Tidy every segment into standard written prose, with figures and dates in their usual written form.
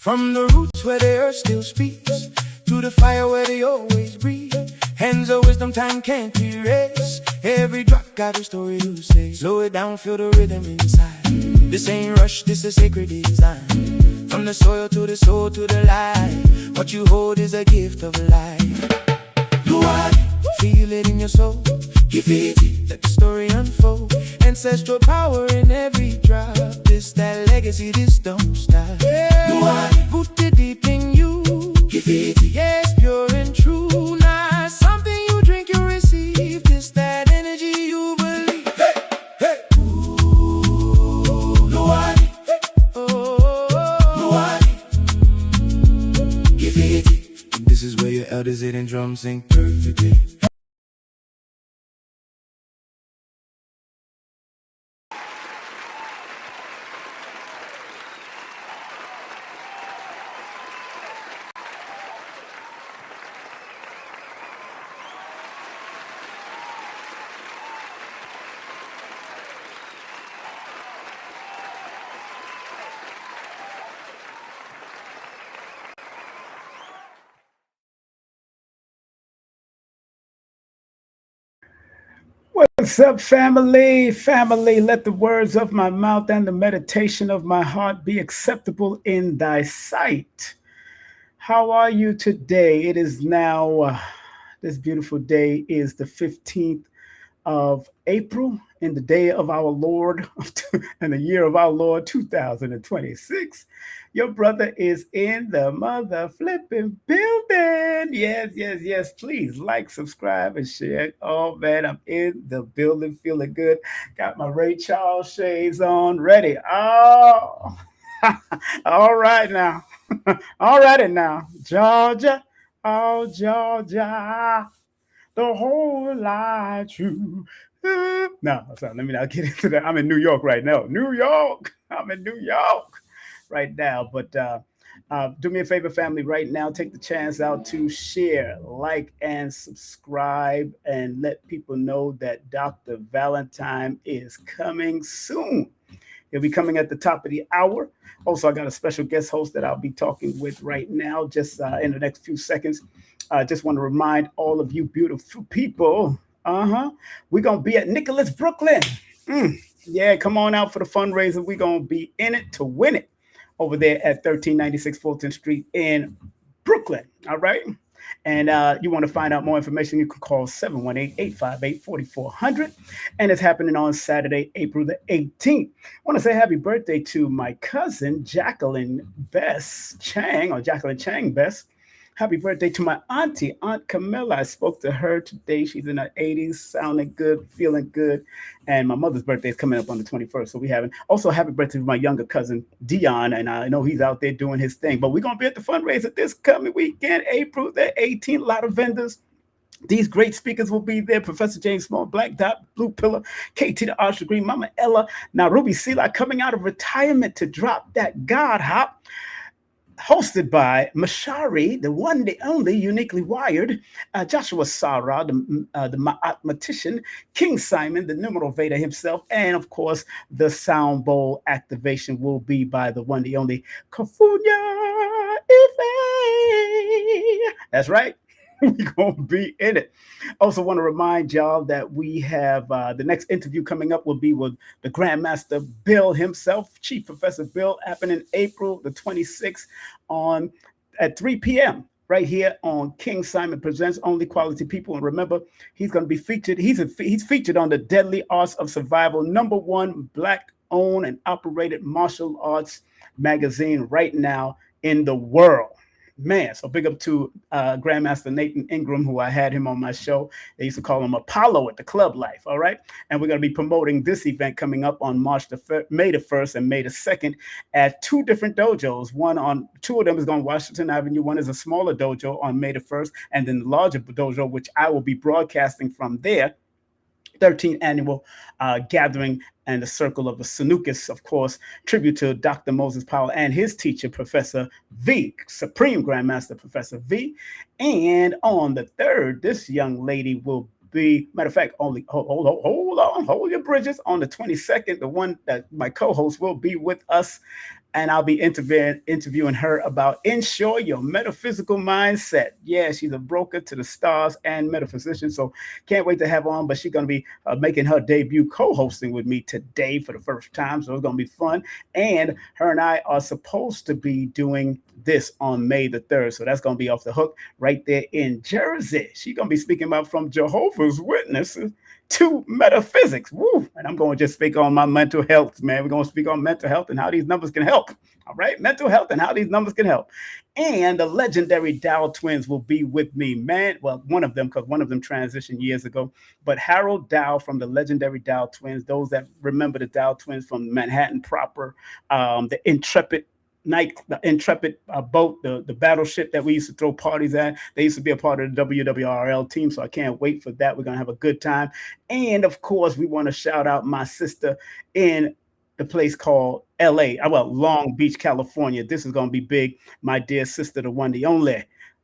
From the roots where the earth still speaks, to the fire where they always breathe. Hands of wisdom time can't erase. Every drop got a story to say. Slow it down, feel the rhythm inside. This ain't rush, this is sacred design. From the soil to the soul to the light, what you hold is a gift of life. Feel it in your soul, give it, let the story unfold. Ancestral power in every drop. This that legacy, this don't stop. Rooted deep in you, give it, yes, pure and true. Not something you drink, you receive. This that energy you believe. Hey, hey. Ooh, Luwadi, oh, Luwadi, give it. And this is where your elders hit and drums sing perfectly. What's up, family? Family, let the words of my mouth and the meditation of my heart be acceptable in thy sight. How are you today? It is now, this beautiful day is the 15th of April, in the day of our Lord, and the year of our Lord 2026. Your brother is in the mother flipping building. Yes, yes, yes. Please like, subscribe, and share. Oh man, I'm in the building, feeling good. Got my Ray Charles shades on, ready. Oh, all right now. All righty now, Georgia. Oh, Georgia, the whole lie true. No, sorry, let me not get into that. I'm in New York right now. New York. I'm in New York right now. But do me a favor, family, right now. Take the chance out to share, like, and subscribe, and let people know that Dr. Valentine is coming soon. He'll be coming at the top of the hour. Also, I got a special guest host that I'll be talking with right now, just in the next few seconds. I just want to remind all of you beautiful people, we're going to be at Nicholas, Brooklyn. Yeah, come on out for the fundraiser. We're going to be in it to win it over there at 1396 Fulton Street in Brooklyn. All right. And you want to find out more information, you can call 718-858-4400. And it's happening on Saturday, April the 18th. I want to say happy birthday to my cousin, Jacqueline Bess Chang, or Jacqueline Chang Bess. Happy birthday to my auntie, Aunt Camilla. I spoke to her today. She's in her 80s, sounding good, feeling good. And my mother's birthday is coming up on the 21st. So we having also happy birthday to my younger cousin, Dion. And I know he's out there doing his thing. But we're going to be at the fundraiser this coming weekend, April the 18th. A lot of vendors. These great speakers will be there. Professor James Small, Black Dot, Blue Pillar, KT the Arch Degree, Mama Ella. Now Ruby Sela coming out of retirement to drop that God hop. Hosted by Mashari, the one, the only, uniquely wired, Joshua Sarah, the mathematician, King Simon, the numerovator himself, and of course, the sound bowl activation will be by the one, the only, Kafunya Ife. That's right. We're going to be in it. Also want to remind y'all that we have the next interview coming up will be with the Grandmaster Bill himself, Chief Professor Bill, happening April the 26th at 3 p.m. right here on King Simon Presents Only Quality People. And remember, he's going to be featured. He's featured on the Deadly Arts of Survival, #1 Black-owned and operated martial arts magazine right now in the world. Man, so big up to Grandmaster Nathan Ingram, who I had him on my show. They used to call him Apollo at the Club Life, all right? And we're going to be promoting this event coming up on May the 1st and May the 2nd at two different dojos. Two of them is on Washington Avenue. One is a smaller dojo on May the 1st, and then the larger dojo, which I will be broadcasting from there. 13th annual gathering and the Circle of the Sanukis, of course, tribute to Dr. Moses Powell and his teacher, Professor V, Supreme Grandmaster Professor V. And on the 3rd, this young lady will be, matter of fact, hold your bridges. On the 22nd, the one that my co-host will be with us and I'll be interviewing her about Ensure Your Metaphysical Mindset. Yeah, she's a broker to the stars and metaphysician, so can't wait to have her on. But she's going to be making her debut co-hosting with me today for the first time, so it's going to be fun. And her and I are supposed to be doing this on May the 3rd, so that's going to be off the hook right there in Jersey. She's going to be speaking about from Jehovah's Witnesses to metaphysics. Woo! And I'm going to just speak on my mental health, man. We're going to speak on mental health and how these numbers can help. All right, mental health and how these numbers can help. And the legendary Dow twins will be with me, man. Well, one of them, because one of them transitioned years ago. But Harold Dow from the legendary Dow twins, those that remember the Dow twins from Manhattan proper, the Intrepid boat, the battleship that we used to throw parties at. They used to be a part of the WWRL team, so I can't wait for that. We're going to have a good time. And, of course, we want to shout out my sister in the place called LA, Long Beach, California. This is going to be big. My dear sister, the one, the only,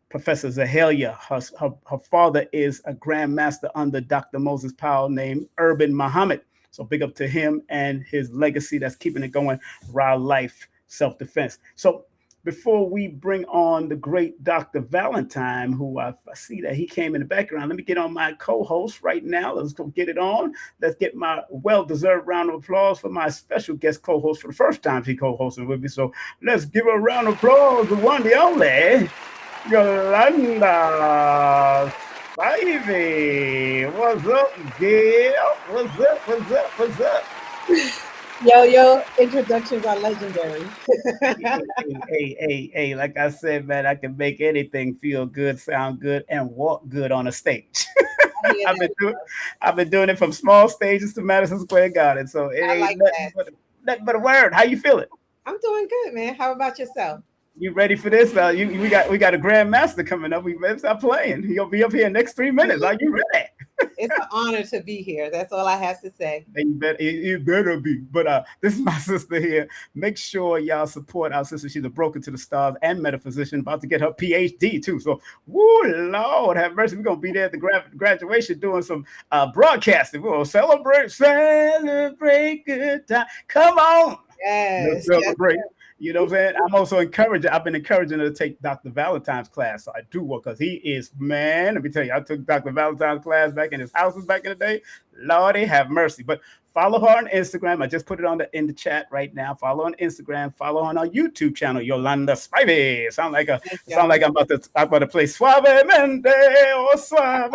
Professor Zahalia. Her father is a grandmaster under Dr. Moses Powell named Urban Muhammad. So big up to him and his legacy that's keeping it going, raw life, self-defense. So before we bring on the great Dr. Valentine, who I see that he came in the background, let me get on my co-host right now. Let's go get it on. Let's get my well-deserved round of applause for my special guest co-host for the first time he co-hosted with me. So let's give a round of applause to one, the only, Yolanda Spivey. What's up, Gail? What's up? Yo, introductions are legendary. Hey, like I said, man, I can make anything feel good, sound good, and walk good on a stage. I've been doing it from small stages to Madison Square Garden, so it ain't like nothing but a word. How you feeling? I'm doing good, man. How about yourself? You ready for this? We got a grandmaster coming up. We better stop playing. He'll be up here in the next 3 minutes. Are you ready? It's an honor to be here. That's all I have to say. You better be. But this is my sister here. Make sure y'all support our sister. She's a broker to the stars and metaphysician, about to get her PhD too. So, woo, Lord have mercy. We're gonna be there at the graduation doing some broadcasting. We're gonna celebrate good time. Come on. Yes. Let's celebrate. Yes. You know what I'm saying? I'm also I've been encouraging her to take Dr. Valentine's class. So I do work because he is, man, let me tell you, I took Dr. Valentine's class back in his houses back in the day. Lordy have mercy. But follow her on Instagram. I just put it in the chat right now. Follow on Instagram. Follow on our YouTube channel, Yolanda Spivey. Sound like I'm about to play Suavemente or Suave.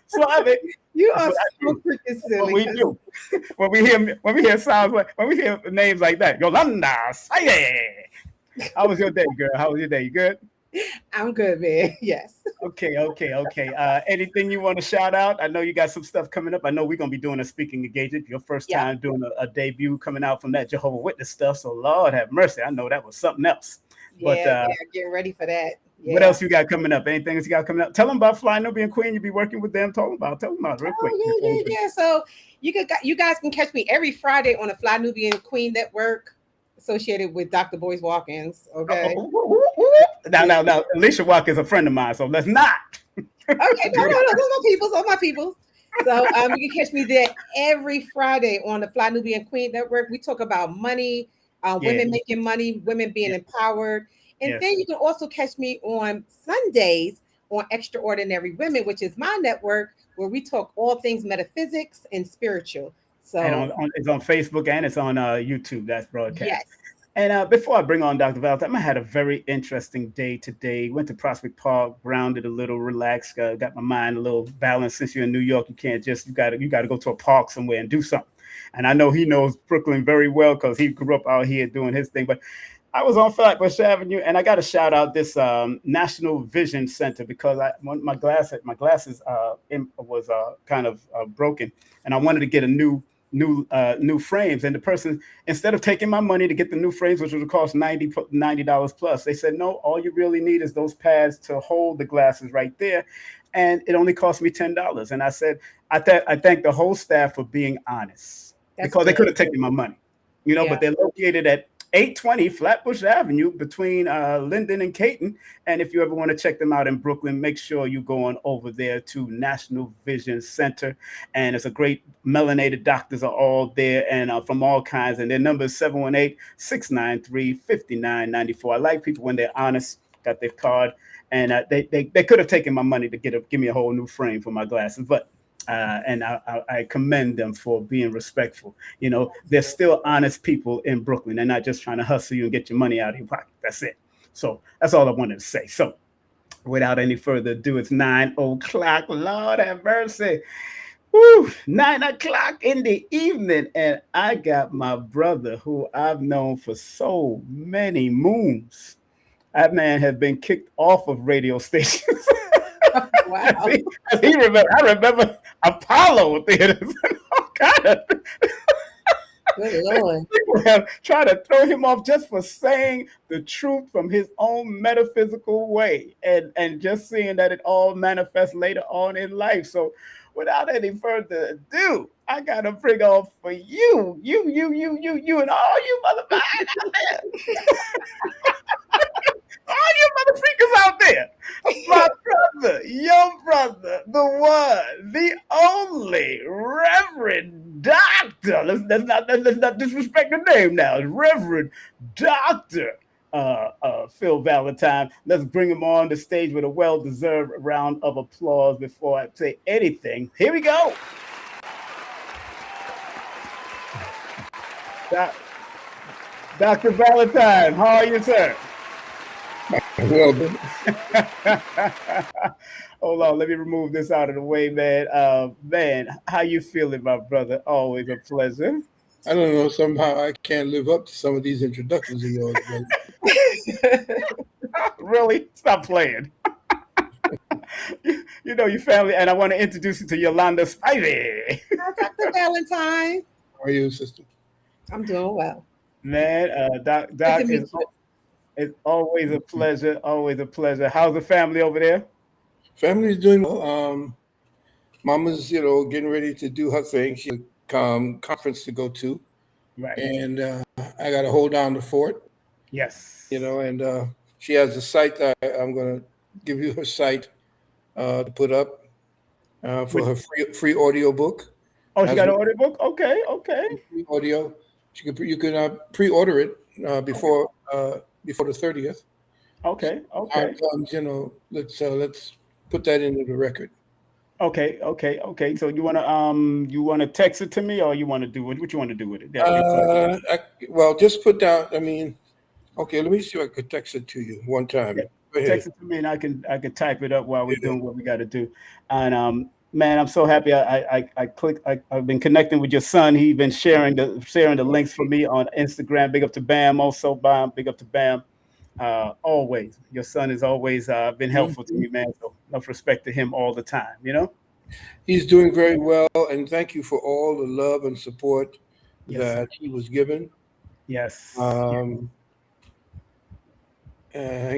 Suave. You are so freaking silly. What we do when we hear sounds like, when we hear names like that, Yolanda Spivey. How was your day, girl? How was your day? You good? I'm good, man. Yes. Okay. Anything you want to shout out? I know you got some stuff coming up. I know we're going to be doing a speaking engagement. Your first time doing a debut coming out from that Jehovah's Witness stuff. So Lord have mercy. I know that was something else. But getting ready for that. Yeah. What else you got coming up? Anything else you got coming up? Tell them about Fly Nubian Queen. You be working with them. Tell them about it real quick. Yeah. So you guys can catch me every Friday on the Fly Nubian Queen Network, associated with Dr. Boyce Watkins. Okay. Now, Alicia Watkins is a friend of mine, so let's not. Okay, no, those are my people. So you can catch me there every Friday on the Fly Nubian Queen Network. We talk about money, women making money, women being empowered. And then you can also catch me on Sundays on Extraordinary Women, which is my network, where we talk all things metaphysics and spiritual. So it's on Facebook and it's on YouTube. That's broadcast. Yes. And before I bring on Dr. Valentine, I had a very interesting day today. Went to Prospect Park, grounded a little, relaxed, got my mind a little balanced. Since you're in New York, you got to go to a park somewhere and do something. And I know he knows Brooklyn very well because he grew up out here doing his thing. But I was on Flatbush Avenue, and I got to shout out this National Vision Center because my glasses was kind of broken, and I wanted to get a new frames. And the person, instead of taking my money to get the new frames, which would cost $90 plus, they said, no, all you really need is those pads to hold the glasses right there. And it only cost me $10. And I said, I thank the whole staff for being honest. That's because they could have taken my money, but they're located at 820 Flatbush Avenue between Linden and Caton. And if you ever want to check them out in Brooklyn, make sure you go on over there to National Vision Center. And it's a great melanated doctors are all there and from all kinds. And their number is 718-693-5994. I like people when they're honest, got their card. And they could have taken my money to give me a whole new frame for my glasses, but and I commend them for being respectful. You know, they're still honest people in Brooklyn. They're not just trying to hustle you and get your money out of your pocket. That's it. So that's all I wanted to say. So without any further ado, it's 9 o'clock. Lord have mercy. Woo, 9 o'clock in the evening. And I got my brother who I've known for so many moons. That man has been kicked off of radio stations. Wow. I remember Apollo theaters. Good Lord. People have tried to throw him off just for saying the truth from his own metaphysical way and just seeing that it all manifests later on in life. So without any further ado, I gotta bring on for you, and all you motherfuckers out there. All you motherfuckers out there, my brother, your brother, the one, the only Reverend Doctor. Let's not disrespect the name now. It's Reverend Doctor Phil Valentine. Let's bring him on the stage with a well-deserved round of applause before I say anything. Here we go. Dr. Valentine, how are you, sir? Well, hold on, let me remove this out of the way, man. Man, how you feeling, my brother? Always a pleasure. I don't know, somehow I can't live up to some of these introductions of yours, brother. Really? Stop playing. You know your family, and I want to introduce you to Yolanda Spivey. Dr. Valentine. How are you, sister? I'm doing well. Man, Doc it's always a pleasure. Always a pleasure. How's the family over there? Family's doing well. Mama's, getting ready to do her thing. She has a conference to go to. Right. And I got to hold down the fort. Yes. And she has a site. I'm going to give you her site to put up for her free audio book. Oh, she got an audio book? Okay. Free audio. You can pre-order it before the 30th. Okay. Let's put that into the record. Okay. So you wanna text it to me, or you want to do it? What you want to do with it? Just put down. Let me see if I could text it to you one time. Yeah. Text it to me, and I can type it up while we're doing what we got to do. And man, I'm so happy. I've been connecting with your son. He's been sharing the links for me on Instagram. Big up to Bam. Also, Bam. Big up to Bam. Always, your son has always been helpful to me, man. So enough respect to him all the time. He's doing very well, and thank you for all the love and support that he was given. Yes. Hang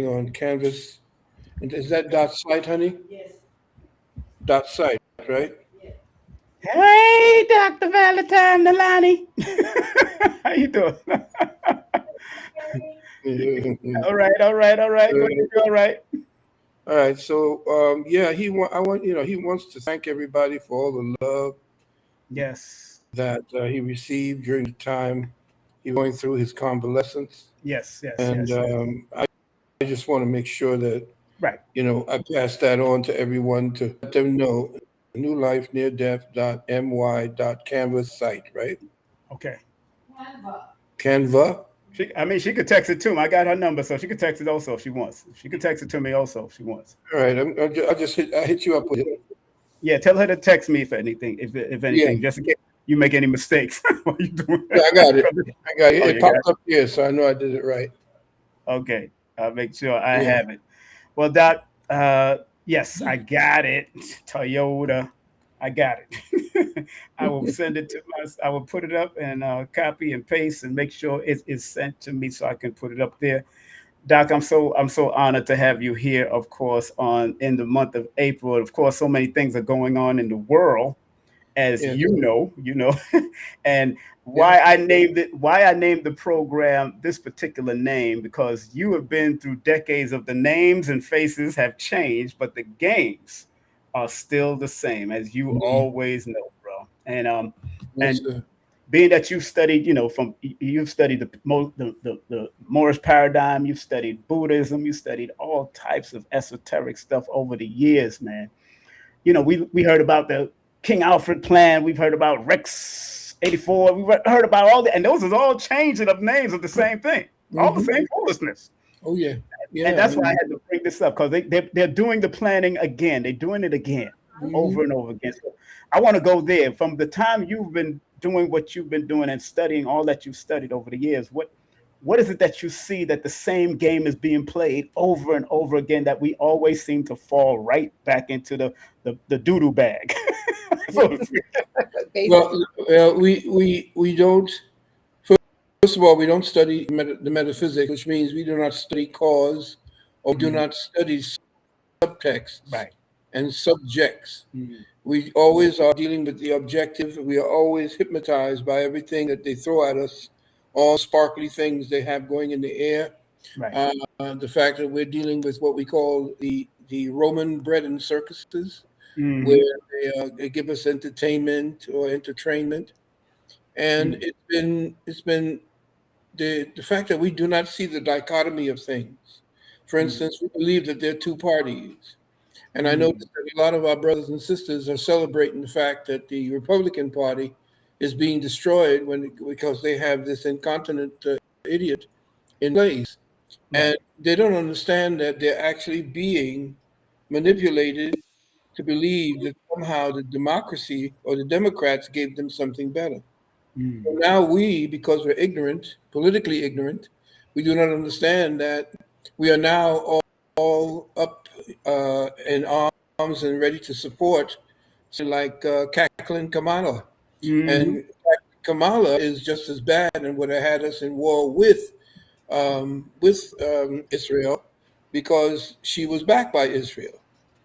on, Canvas. And is that .site, honey? Yes. .site, right? Yeah. Hey, Dr. Valentine Nalani. How you doing? All right. All right. All right. So, he wants to thank everybody for all the love. Yes. That he received during the time he was going through his convalescence. Yes. And I just want to make sure that, right. I pass that on to everyone to let them know. newlifeneardeath.my.canvas site, right? Okay. Canva. She could text it to me. I got her number, so she could text it also if she wants. She could text it to me also if she wants. All right, I'll hit you up with it. Yeah, tell her to text me if anything, just in case you make any mistakes. What are you doing? Yeah, I got it. It popped up here, so I know I did it right. Okay, I'll make sure I have it. Well, Doc, yes, I got it. Toyota, I got it. I will send it to I will put it up and copy and paste and make sure it is sent to me so I can put it up there. Doc, I'm so honored to have you here, of course, in the month of April. Of course, so many things are going on in the world. as Yeah. you know, and why I named the program this particular name, because you have been through decades of the names and faces have changed, but the games are still the same, as you always know, bro. Yes, And sir. being that you've studied, you've studied the Moorish paradigm, you've studied Buddhism, you studied all types of esoteric stuff over the years, man. We heard about the King Alfred plan, we've heard about Rex 84, we've heard about all that, and those are all changing of names of the same thing, all the same foolishness. Oh, yeah. And Yeah. that's why I had to bring this up, because they're doing the planning again. They're doing it again, over and over again. So I want to go there. From the time you've been doing what you've been doing and studying all that you've studied over the years, what is it that you see that the same game is being played over and over again, that we always seem to fall right back into the doo-doo bag? So to speak. Well, we don't. First of all, we don't study the metaphysics, which means we do not study cause, or do not study subtexts Right. and subjects. We always are dealing with the objective. We are always hypnotized by everything that they throw at us, all sparkly things they have going in the air. Right. The fact that we're dealing with what we call the Roman bread and circuses, Mhm. where they give us entertainment or entertainment, and it's been the fact that we do not see the dichotomy of things. For instance, we believe that there are two parties. And I noticed that a lot of our brothers and sisters are celebrating the fact that the Republican Party is being destroyed because they have this incontinent idiot in place. And they don't understand that they're actually being manipulated to believe that somehow the democracy or the Democrats gave them something better. So now we, because we're ignorant, politically ignorant, we do not understand that we are now all up in arms and ready to support like cackling Kamala. And Kamala is just as bad and would have had us in war with Israel, because she was backed by Israel.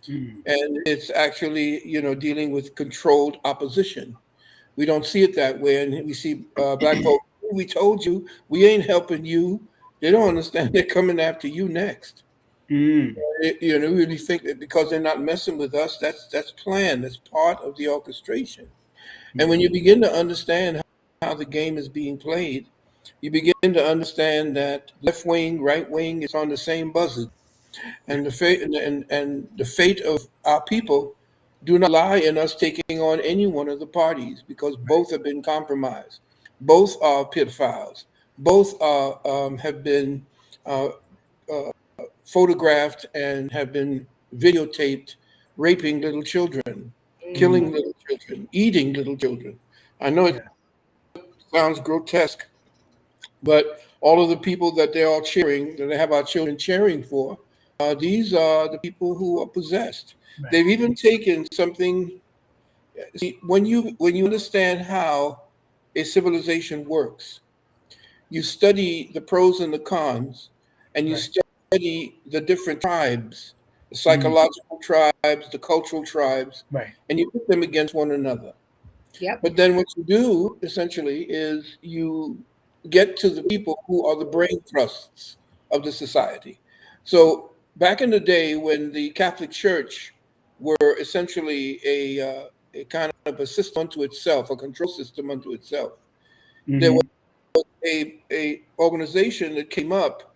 And it's actually, dealing with controlled opposition. We don't see it that way. And we see black folks, we told you, we ain't helping you. They don't understand they're coming after you next. We really think that because they're not messing with us, that's planned. That's part of the orchestration. And when you begin to understand how the game is being played, you begin to understand that left wing, right wing is on the same buzzard. And the fate of our people do not lie in us taking on any one of the parties, because both have been compromised. Both are pedophiles. Both are have been uh, photographed and have been videotaped raping little children, killing little children, eating little children. I know it sounds grotesque, but all of the people that they're all cheering, that they have our children cheering for, these are the people who are possessed. They've even taken something. See, when you understand how a civilization works, you study the pros and the cons, and you study the different tribes, the psychological tribes, the cultural tribes, Right. and you put them against one another. Yep. But then what you do essentially is you get to the people who are the brain thrusts of the society. So back in the day when the Catholic Church were essentially a kind of a system unto itself, a control system unto itself, there was a organization that came up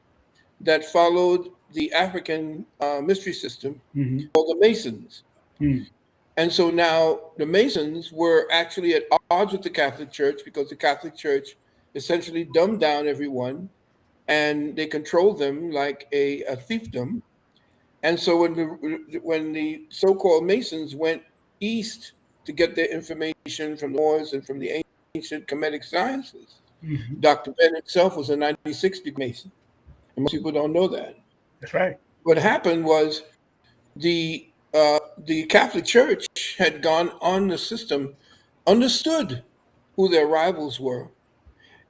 that followed the African mystery system called the Masons. And so now the Masons were actually at odds with the Catholic Church, because the Catholic Church essentially dumbed down everyone and they controlled them like a fiefdom. And so when the so-called Masons went east to get their information from the Moors and from the ancient Kemetic sciences, Dr. Ben himself was a 96-degree Mason. And most people don't know that. That's right. What happened was the Catholic Church had gone on the system, understood who their rivals were,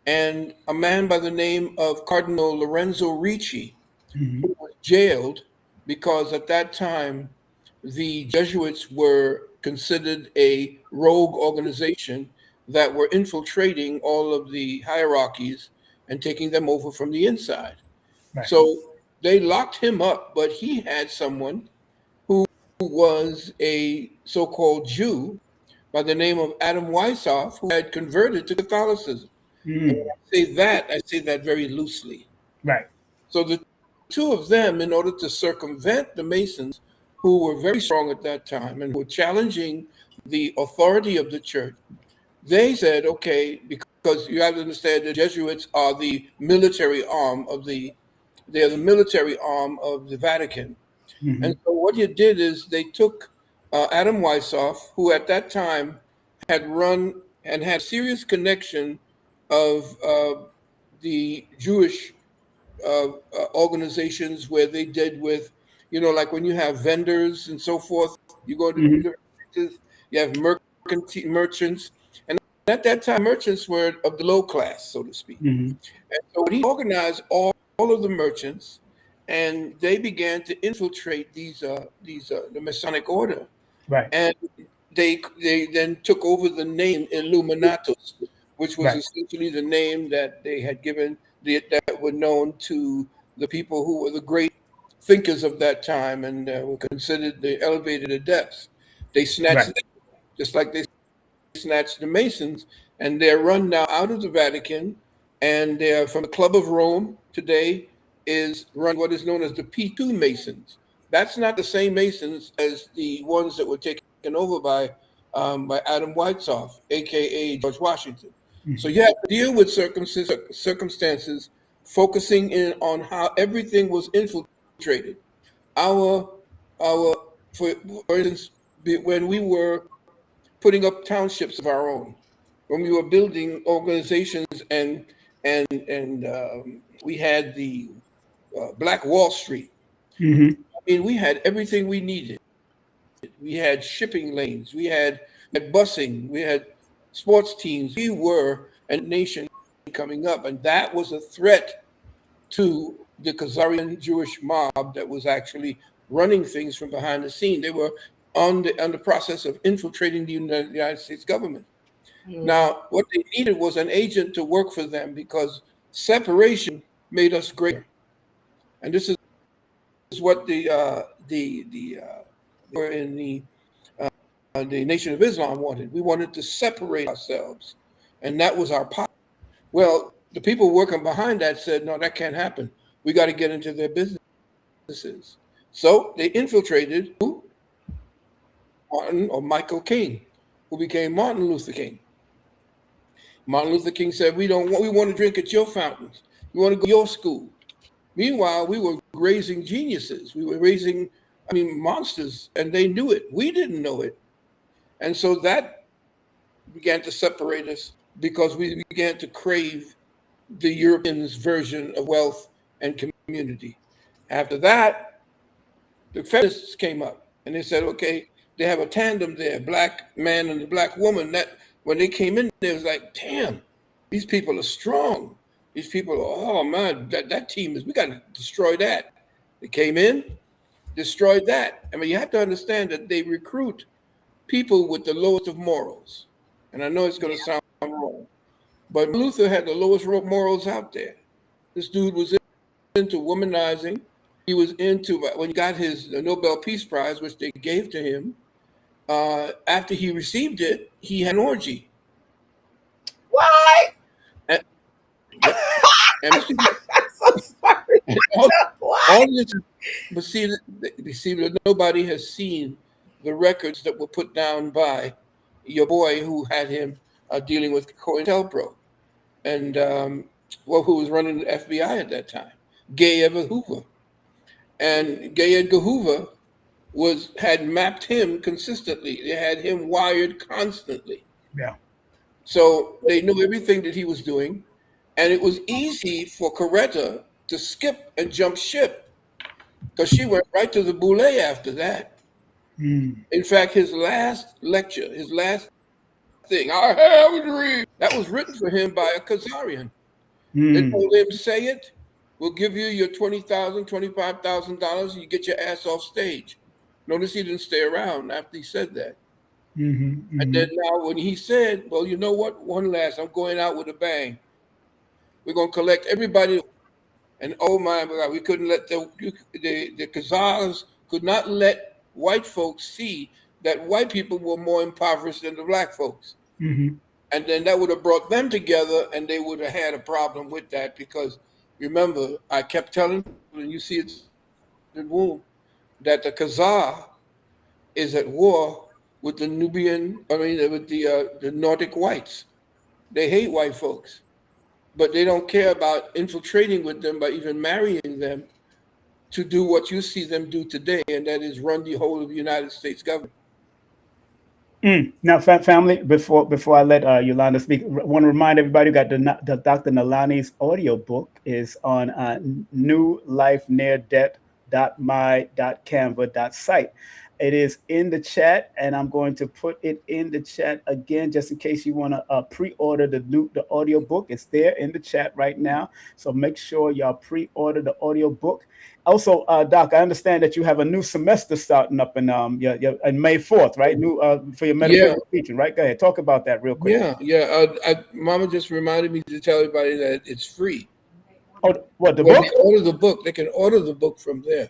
and a man by the name of Cardinal Lorenzo Ricci, who was jailed because at that time the Jesuits were considered a rogue organization that were infiltrating all of the hierarchies and taking them over from the inside. Right. So they locked him up, but he had someone who was a so-called Jew by the name of Adam Weishaupt, who had converted to Catholicism. And when I say that very loosely. Right. So the two of them, in order to circumvent the Masons, who were very strong at that time and were challenging the authority of the church, they said, okay, because you have to understand the Jesuits are the military arm of the Vatican. And so what you did is they took Adam Weishaupt, who at that time had run and had serious connection of the Jewish organizations where they did with, like when you have vendors and so forth, you go to different places, you have merchants. And at that time, merchants were of the low class, so to speak. And so he organized all of the merchants, and they began to infiltrate the Masonic order. Right. And they then took over the name Illuminatus, which was essentially the name that they had given that were known to the people who were the great thinkers of that time and were considered the elevated adepts. They snatched them, just like they snatched the Masons, and they're run now out of the Vatican, and they're from the Club of Rome today is run what is known as the P2 Masons. That's not the same Masons as the ones that were taken over by Adam Weishaupt, aka George Washington. So you have to deal with circumstances, focusing in on how everything was infiltrated. For instance, when we were putting up townships of our own, when we were building organizations, and we had the Black Wall Street. I mean, we had everything we needed. We had shipping lanes, we had busing, we had sports teams. We were a nation coming up, and that was a threat to the Khazarian Jewish mob that was actually running things from behind the scene. They were on the process of infiltrating the United States government. Now, what they needed was an agent to work for them, because separation made us greater. And this is what the Nation of Islam wanted. We wanted to separate ourselves, and that was our power. Well, the people working behind that said, no, that can't happen. We got to get into their businesses. So they infiltrated Michael King, who became Martin Luther King. Martin Luther King said, we want to drink at your fountains. We want to go to your school. Meanwhile, we were raising geniuses. We were raising, monsters, and they knew it. We didn't know it. And so that began to separate us, because we began to crave the Europeans' version of wealth and community. After that, the feminists came up, and they said, okay, they have a tandem there, black man and the black woman. That when they came in, it was like, damn, these people are strong. These people are, oh man, that team we got to destroy that. They came in, destroyed that. You have to understand that they recruit people with the lowest of morals. And I know it's going to sound wrong, but Luther had the lowest morals out there. This dude was into womanizing. He was into, when he got his Nobel Peace Prize, which they gave to him, after he received it, he had an orgy. What? And I'm so sorry. All this, but see, nobody has seen the records that were put down by your boy who had him dealing with COINTELPRO, and who was running the FBI at that time, Gay Edgar Hoover. And Gay Edgar Hoover had mapped him consistently. They had him wired constantly. Yeah. So they knew everything that he was doing, and it was easy for Coretta to skip and jump ship, because she went right to the boule after that. In fact, his last lecture, his last thing, I have a dream, that was written for him by a Khazarian. They told him, say it, we'll give you your $20,000, $25,000, and you get your ass off stage. Notice he didn't stay around after he said that. And then now when he said, well, you know what? One last, I'm going out with a bang. We're going to collect everybody. And oh my God, we couldn't let the Khazars could not let white folks see that white people were more impoverished than the black folks. And then that would have brought them together, and they would have had a problem with that because remember, I kept telling people, and you see it in the womb, that the Khazar is at war with the with the Nordic whites. They hate white folks, but they don't care about infiltrating with them by even marrying them to do what you see them do today, and that is run the whole of the United States government. Now, family, before I let Yolanda speak, want to remind everybody, got the Dr. Nalani's audio book is on newlifeneardeath.my.canva.site. It is in the chat, and I'm going to put it in the chat again, just in case you want to pre-order the audio book. It's there in the chat right now, so make sure y'all pre-order the audio book. Also, Doc, I understand that you have a new semester starting up in in May 4th, right? New for your metaphysics teaching, right? Go ahead, talk about that real quick. Mama just reminded me to tell everybody that it's free. Oh, what, the when book? They order the book. They can order the book from there.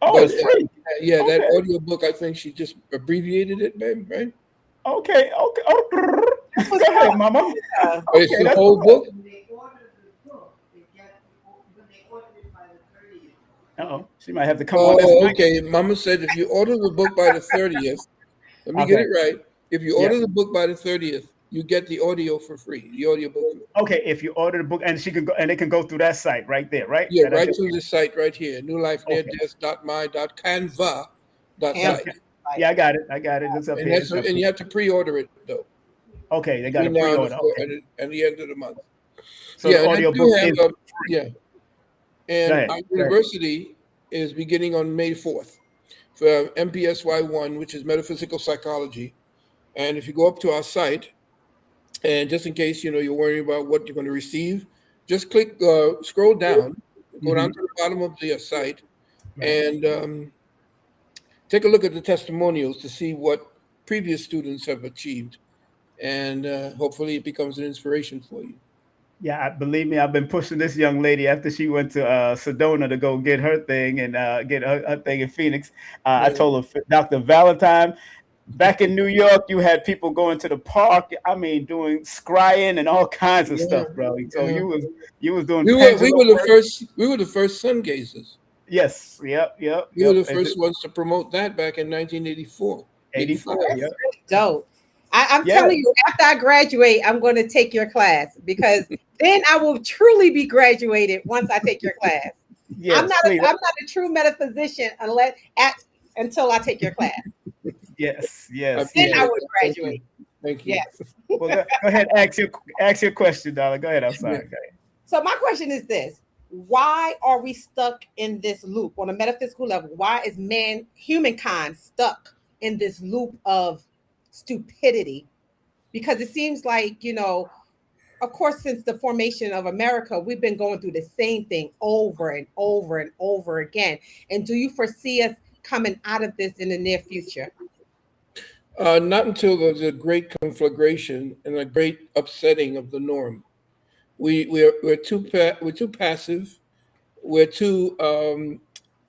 Oh, it's free. Yeah, okay. That audio book, I think she just abbreviated it, babe, right? Okay. Oh, go ahead, Mama. Okay, it's the whole book. She might have to come on this. Okay. Mama said if you order the book by the 30th, let me get it right. If you order the book by the 30th, you get the audio for free. The audio book. Okay, if you order the book, and she can go, and they can go through that site right there, right? Yeah, right through the site right here, newlifeneardeath.my.canva.site. Yeah, I got it. It's up here. And you have to pre-order it though. Okay, they got to pre-order. At the end of the month. So the audio book is And our university is beginning on May 4th for MPSY1, which is Metaphysical Psychology. And if you go up to our site, and just in case you're worried about what you're going to receive, just click, scroll down, go down to the bottom of the site, and take a look at the testimonials to see what previous students have achieved. And hopefully it becomes an inspiration for you. Yeah, believe me, I've been pushing this young lady after she went to Sedona to go get her thing and get her thing in Phoenix. I told her, Dr. Valentine, back in New York, you had people going to the park. I mean, doing scrying and all kinds of stuff, bro. So you was doing. We were the first sun gazers. Yes. Yep. We were the first ones to promote that back in 1984. 84. That's really dope. I'm telling you, after I graduate, I'm going to take your class because then I will truly be graduated once I take your class. Yes, I'm not a true metaphysician until I take your class. Yes. Then I would graduate. Thank you. Yes. Well, go ahead. Ask your question, darling. Go ahead. I'm sorry. Go ahead. So my question is this: why are we stuck in this loop on a metaphysical level? Why is humankind stuck in this loop of stupidity? Because it seems like, of course, since the formation of America, we've been going through the same thing over and over and over again. And do you foresee us coming out of this in the near future? Not until there's a great conflagration and a great upsetting of the norm. We're too passive. We're too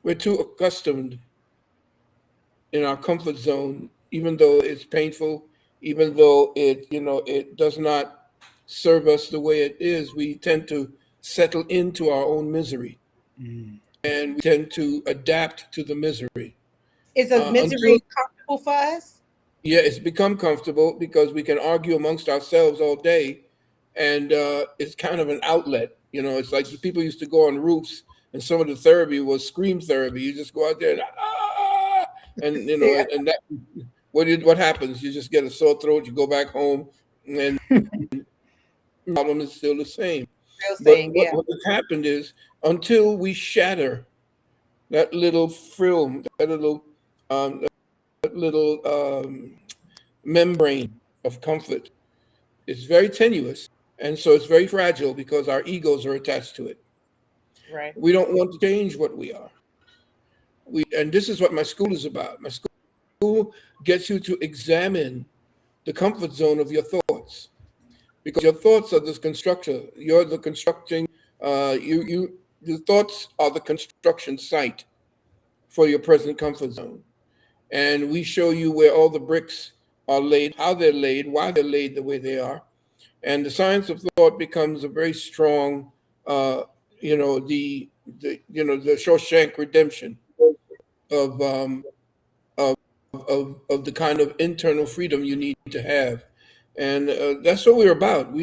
accustomed in our comfort zone, even though it's painful, even though it does not serve us the way it is. We tend to settle into our own misery, and we tend to adapt to the misery. Is the misery comfortable for us? Yeah, it's become comfortable because we can argue amongst ourselves all day, and it's kind of an outlet. It's like people used to go on roofs, and some of the therapy was scream therapy. You just go out there and and that what happens? You just get a sore throat. You go back home, and the problem is still the same. What has happened is until we shatter that little film, that little membrane of comfort, it's very tenuous, and so it's very fragile because our egos are attached to it. Right. We don't want to change what we are. And this is what my school is about. My school gets you to examine the comfort zone of your thoughts, because your thoughts are the constructor. You're the constructing. The thoughts are the construction site for your present comfort zone, and we show you where all the bricks are laid, how they're laid, why they're laid the way they are, and the science of thought becomes a very strong, uh, the Shawshank Redemption of of the kind of internal freedom you need to have, and that's what we're about.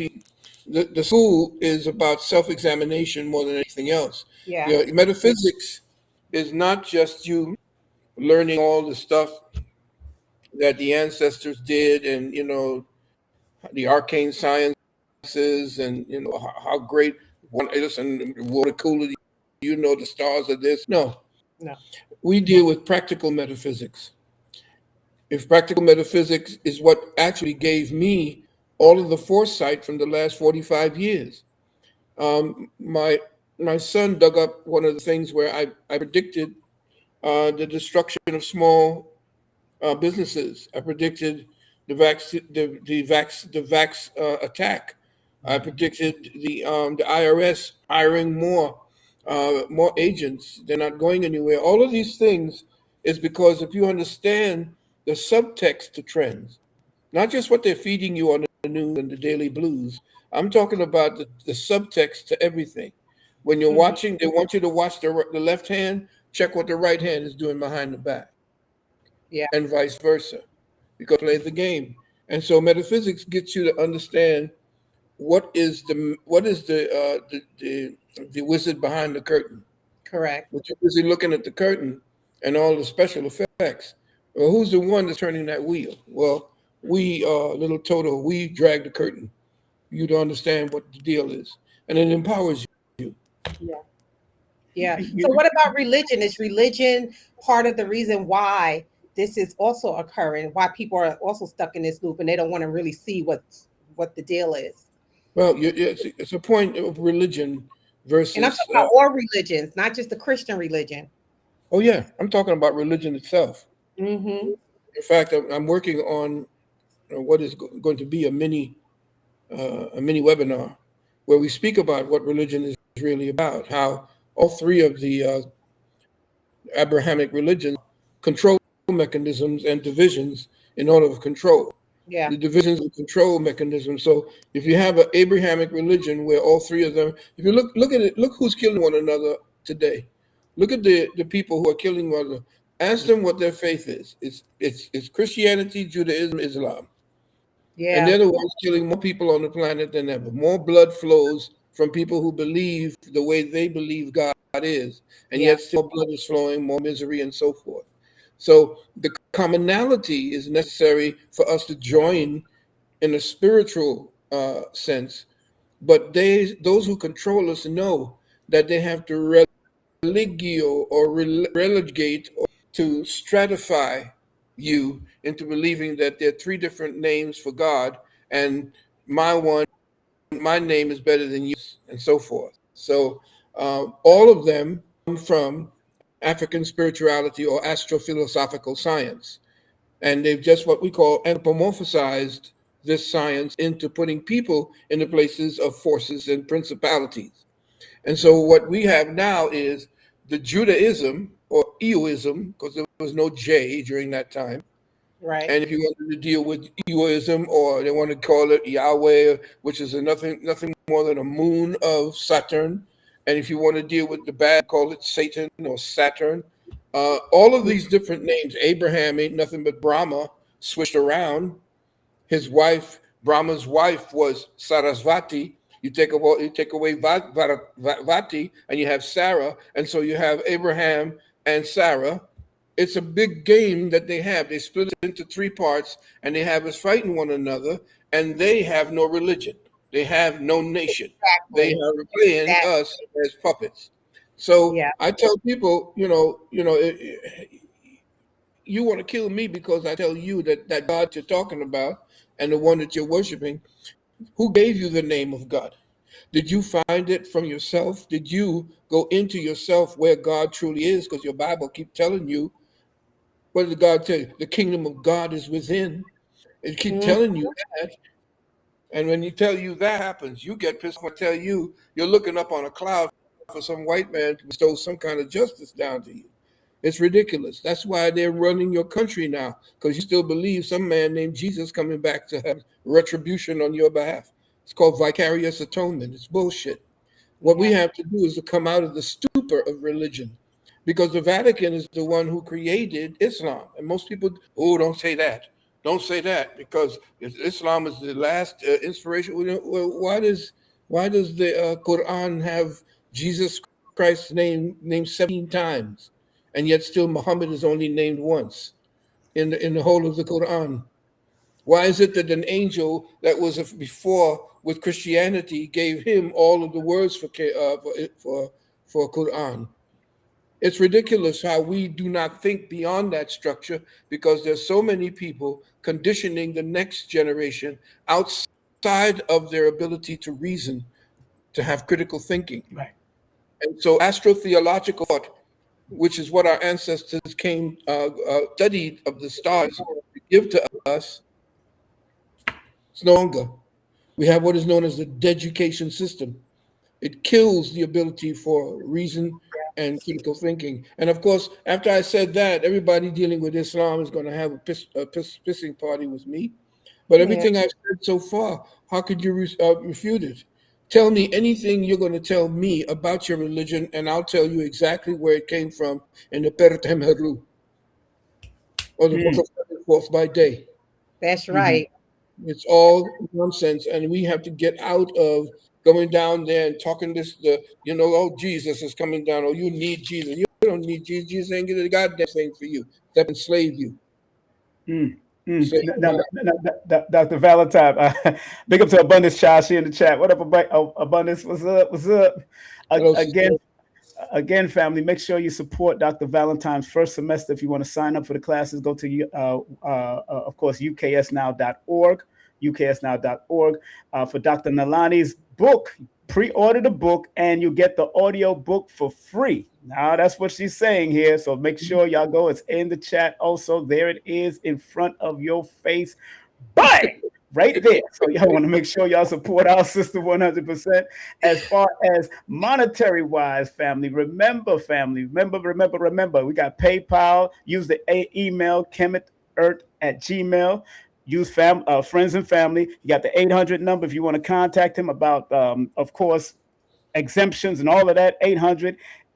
The school is about self-examination more than anything else. Yeah. Metaphysics is not just you learning all the stuff that the ancestors did, and the arcane sciences, and how great one is, and water cooler. The stars are this. No, No. we deal with practical metaphysics. If practical metaphysics is what actually gave me all of the foresight from the last 45 years. My son dug up one of the things where I predicted the destruction of small businesses. I predicted the vax attack. I predicted the IRS hiring more agents. They're not going anywhere. All of these things is because if you understand the subtext to trends, not just what they're feeding you on the news and the daily blues. I'm talking about the subtext to everything. When you're Mhm. watching, they want you to watch the left hand, check what the right hand is doing behind the back, Yeah. and vice versa, because play the game. And so metaphysics gets you to understand what is the wizard behind the curtain. Correct. But you're busy looking at the curtain and all the special effects. Well, who's the one that's turning that wheel? Well, we, little Toto, we drag the curtain. You to understand what the deal is, and it empowers you. Yeah. Yeah. So You- what about religion? Is religion part of the reason why this is also occurring? Why people are also stuck in this loop and they don't want to really see what the deal is? Well, it's a point of religion And I'm versus. talking about all religions, not just the Christian religion. Oh yeah, I'm talking about religion itself. Mm-hmm. In fact, I'm working on what is going to be a mini webinar where we speak about what religion is really about, how all three of the Abrahamic religions control mechanisms and divisions in order of control. Yeah. The divisions and control mechanisms. So if you have an Abrahamic religion where all three of them, if you look at it, look who's killing one another today. Look at the people who are killing one another. Ask them what their faith is. It's Christianity, Judaism, Islam. And Yeah. they're the ones killing more people on the planet than ever. More blood flows from people who believe the way they believe God is, and Yeah. yet still blood is flowing, more misery, and so forth. So the commonality is necessary for us to join in a spiritual sense, but those who control us know that they have to religio or relegate or to stratify you into believing that there are three different names for God, and my name is better than you, and so forth. So all of them come from African spirituality or astrophilosophical science, and they've just what we call anthropomorphized this science into putting people in the places of forces and principalities. And so what we have now is the Judaism or Eoism, because there was no J during that time. Right. And if you wanted to deal with Eoism, or they want to call it Yahweh, which is nothing more than a moon of Saturn. And if you want to deal with the bad, call it Satan or Saturn. All of these different names. Abraham ain't nothing but Brahma switched around. His wife, Brahma's wife, was Sarasvati. You take away Vati, and you have Sarah, and so you have Abraham and Sarah. It's a big game that they have. They split it into three parts, and they have us fighting one another. And they have no religion. They have no nation. They Exactly. are playing Exactly. us as puppets. So Yeah. I tell people, you want to kill me because I tell you that God you're talking about and the one that you're worshiping, who gave you the name of God? Did you find it from yourself? Did you go into yourself where God truly is? Because your Bible keeps telling you, what did God tell you? The kingdom of God is within. It keep telling you that. And when you tell you that happens, you get pissed off. I tell you, you're looking up on a cloud for some white man to bestow some kind of justice down to you. It's ridiculous. That's why they're running your country now, because you still believe some man named Jesus coming back to have retribution on your behalf. It's called vicarious atonement. It's bullshit. What we have to do is to come out of the stupor of religion, because the Vatican is the one who created Islam. And most people, oh, don't say that. Don't say that, because Islam is the last inspiration. Well, why does the Quran have Jesus Christ's name named 17 times, and yet still Muhammad is only named once in the whole of the Quran? Why is it that an angel that was before with Christianity gave him all of the words for Quran? It's ridiculous how we do not think beyond that structure, because there's so many people conditioning the next generation outside of their ability to reason, to have critical thinking. Right. And so astrotheological thought, which is what our ancestors came studied of the stars to give to us, it's no longer. We have what is known as the deducation system. It kills the ability for reason and critical thinking. And of course, after I said that, everybody dealing with Islam is going to have a pissing party with me. But everything I've said so far, how could you refute it? Tell me anything you're going to tell me about your religion, and I'll tell you exactly where it came from in the Pertem Heru, or the Book of Forth by Day. That's right. It's all nonsense, and we have to get out of going down there and talking oh, Jesus is coming down, or you need Jesus. You don't need Jesus. Jesus ain't getting a goddamn thing for you except enslave you. Dr. Valentine, big up to Abundance Child. She in the chat. What up, Abundance? What's up? What's up? Again, family, make sure you support Dr. Valentine's first semester. If you want to sign up for the classes, go to, of course, uksnow.org, uksnow.org. For Dr. Nalani's book, pre-order the book, and you get the audio book for free. Now, that's what she's saying here. So make sure y'all go. It's in the chat. Also, there it is in front of your face. Bang! Right there. So y'all want to make sure y'all support our sister 100%. As far as monetary wise, family, remember, we got PayPal. Use the email kemetert@gmail. Use friends and family. You got the 800 number if you want to contact him about, of course, exemptions and all of that.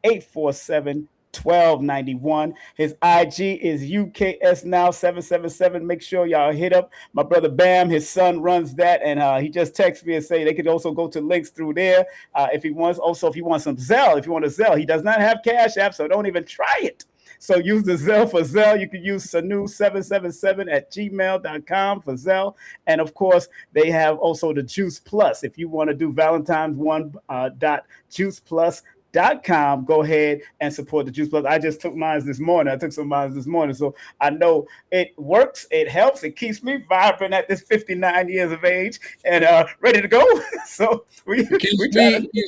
800-847-1291. His IG is UKSNow777. Make sure y'all hit up my brother Bam. His son runs that, and he just texted me and say they could also go to links through there if he wants. Also, if you want some Zelle, if you want a Zelle, he does not have Cash App, so don't even try it. So use the Zelle for Zelle. You can use sanu777@gmail.com for Zelle. And of course, they have also the Juice Plus. If you want to do Valentine's .juiceplus.com, go ahead and support the Juice Plus. I just took mine this morning. I took some mine this morning. So I know it works. It helps. It keeps me vibrant at this 59 years of age and ready to go. So we keeps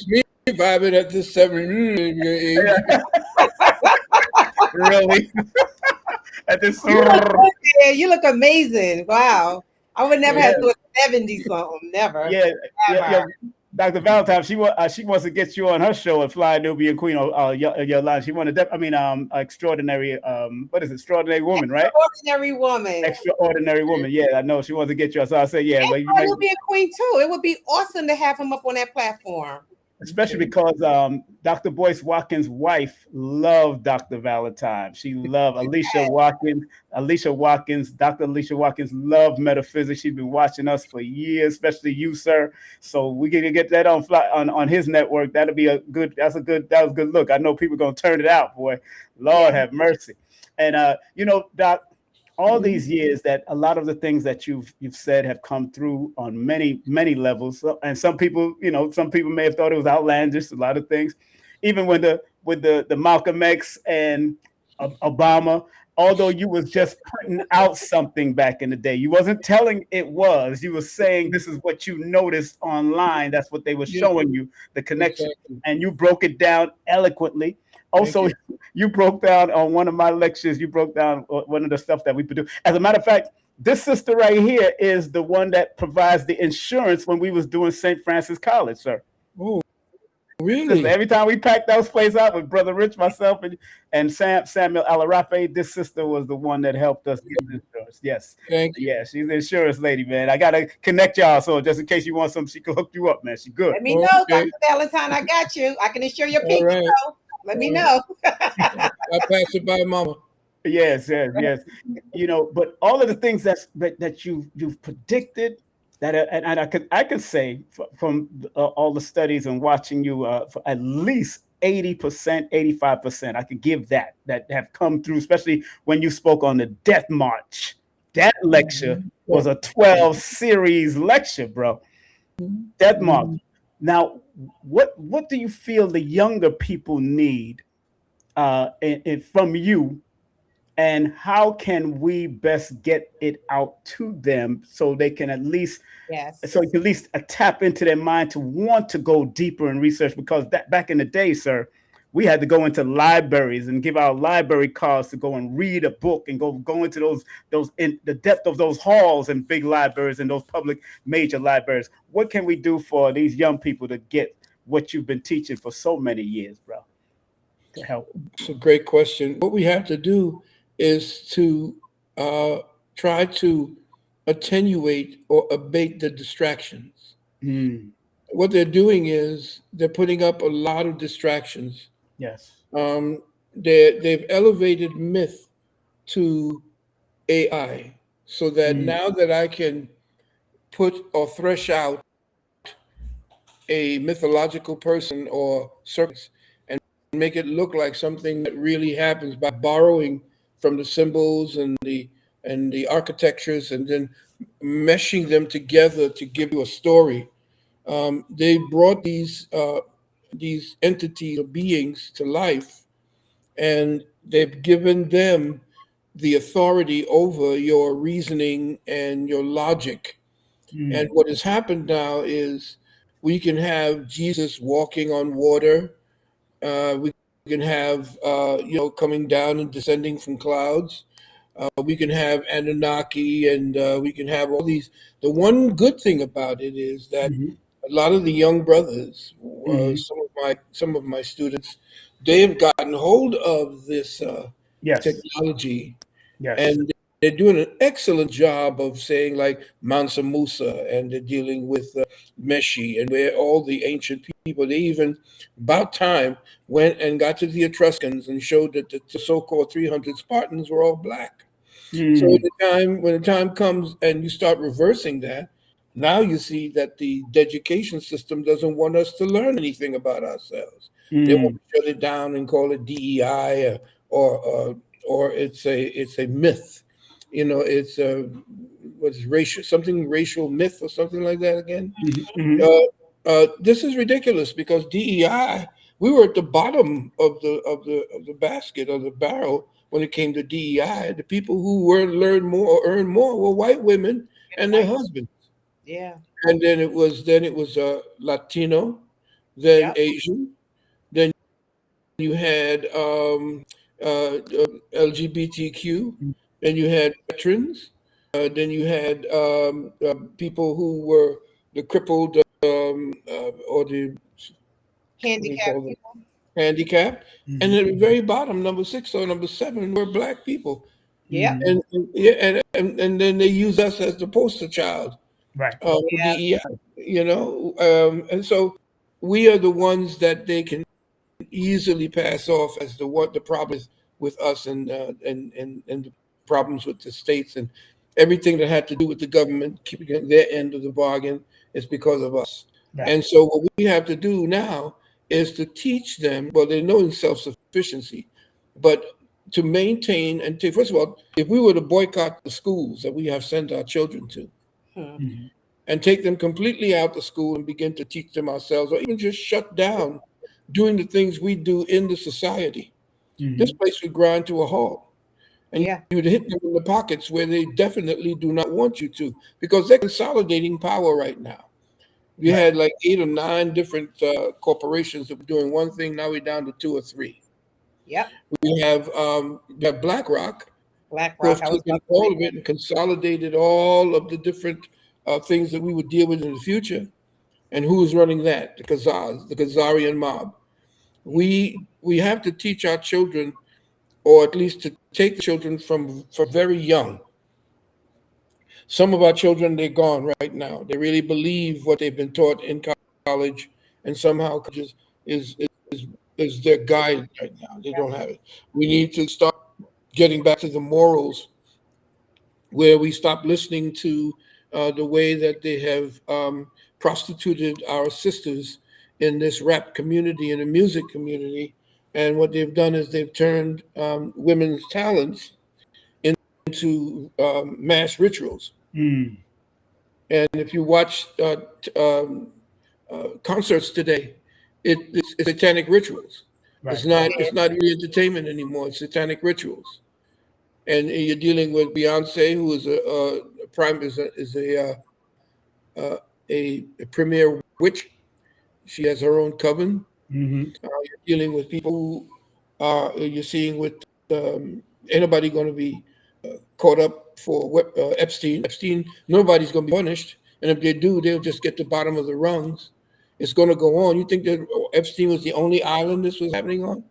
me vibrant at this 70 age. Really? At this you look amazing. Wow. I would never have to 70 something. Never. Yeah. Dr. Valentine, she wants to get you on her show at Fly Nubian Queen Yolanda. She wanted extraordinary extraordinary woman, right? Extraordinary woman. Yeah, I know she wants to get you on. So I said, yeah. Fly Nubian Queen too. It would be awesome to have him up on that platform. Especially because Dr. Boyce Watkins' wife loved Dr. Valentine. She loved Alicia Watkins. Dr. Alicia Watkins loved Metaphysics. She's been watching us for years, especially you, sir. So we can get that on his network. That was a good look. I know people are gonna turn it out, boy. Lord have mercy. And Doc, all these years that a lot of the things that you've said have come through on many levels, and some people may have thought it was outlandish. A lot of things, even with the Malcolm X and Obama. Although you was just putting out something back in the day, you wasn't telling it was. You were saying this is what you noticed online. That's what they were showing you, the connection, and you broke it down eloquently. Also, you broke down on one of my lectures. You broke down one of the stuff that we produce. As a matter of fact, This sister right here is the one that provides the insurance when we was doing St. Francis College, sir. Oh, Sister, really? every time we packed those places out with Brother Rich, myself, and Samuel Alarafe, this sister was the one that helped us get the insurance. Yes. Thank you. Yeah, she's the insurance lady, man. I gotta connect y'all, so just in case you want something, she can hook you up, man. She good. Let me know, Okay. Dr. Valentine. I got you. I can insure your All pinky right. toe. Let me know. I pass it by Mama. Yes, yes, yes. But all of the things that you've predicted that and I could say from all the studies and watching you for at least 80%, 85%, I could give that have come through, especially when you spoke on the Death March. That lecture was a 12 series lecture, bro. Death March. Now, what do you feel the younger people need from you, and how can we best get it out to them so they can at least Yes. tap into their mind to want to go deeper in research? Because that back in the day, sir, we had to go into libraries and give our library cards to go and read a book and go into those in the depth of those halls and big libraries and those public major libraries. What can we do for these young people to get what you've been teaching for so many years, bro, to help? It's a great question. What we have to do is to try to attenuate or abate the distractions. What they're doing is they're putting up a lot of distractions. Yes. They've elevated myth to AI, so that now that I can put or thresh out a mythological person or circus and make it look like something that really happens by borrowing from the symbols and the architectures and then meshing them together to give you a story. They brought these entities or beings to life, and they've given them the authority over your reasoning and your logic. And what has happened now is we can have Jesus walking on water. We can have, coming down and descending from clouds. We can have Anunnaki, and we can have all these. The one good thing about it is that a lot of the young brothers, some of my students, they have gotten hold of this Yes. technology, Yes. and they're doing an excellent job of saying like Mansa Musa, and they're dealing with Meshi, and where all the ancient people. They even, about time, went and got to the Etruscans and showed that the so-called 300 Spartans were all black. So when the time comes and you start reversing that, now you see that the education system doesn't want us to learn anything about ourselves. They want to shut it down and call it DEI, or it's a myth. It's what's racial myth or something like that again. This is ridiculous, because DEI, we were at the bottom of the basket, of the barrel, when it came to DEI. The people who learn more or earn more were white women and their husbands. Yeah. And then it was Latino, then Asian, then you had LGBTQ, then you had veterans, then you had people who were the crippled or the handicapped, and at the very bottom, number 6 or number 7, were black people. Yeah. And then they use us as the poster child for DEI, and so we are the ones that they can easily pass off as the problem with us, and the problems with the states, and everything that had to do with the government keeping their end of the bargain is because of us. And so what we have to do now is to teach them, well, they know in self-sufficiency, but to maintain and to, first of all, if we were to boycott the schools that we have sent our children to, and take them completely out of school and begin to teach them ourselves, or even just shut down doing the things we do in the society, this place would grind to a halt. And you would hit them in the pockets where they definitely do not want you to, because they're consolidating power right now. We had like 8 or 9 different corporations that were doing one thing. Now we're down to 2 or 3. Yep. We have BlackRock, Black who have Rock. I was taken about to all say of that. it and consolidated all of the different things that we would deal with in the future. And who is running that? The Khazars, the Khazarian mob. We have to teach our children, or at least to take the children from very young. Some of our children, they're gone right now. They really believe what they've been taught in college, and somehow college is, is their guide right now. They don't have it. We need to start getting back to the morals, where we stop listening to the way that they have prostituted our sisters in this rap community and the music community. And what they've done is they've turned women's talents into mass rituals. Mm. And if you watch concerts today, it's satanic rituals. Right. It's not really entertainment anymore. It's satanic rituals. And you're dealing with Beyonce, who is a prime is a premier witch. She has her own coven. Mm-hmm. You're dealing with people who are you're seeing with anybody going to be caught up for Epstein. Epstein, nobody's going to be punished, and if they do, they'll just get the bottom of the rungs. It's going to go on. You think that Epstein was the only island this was happening on?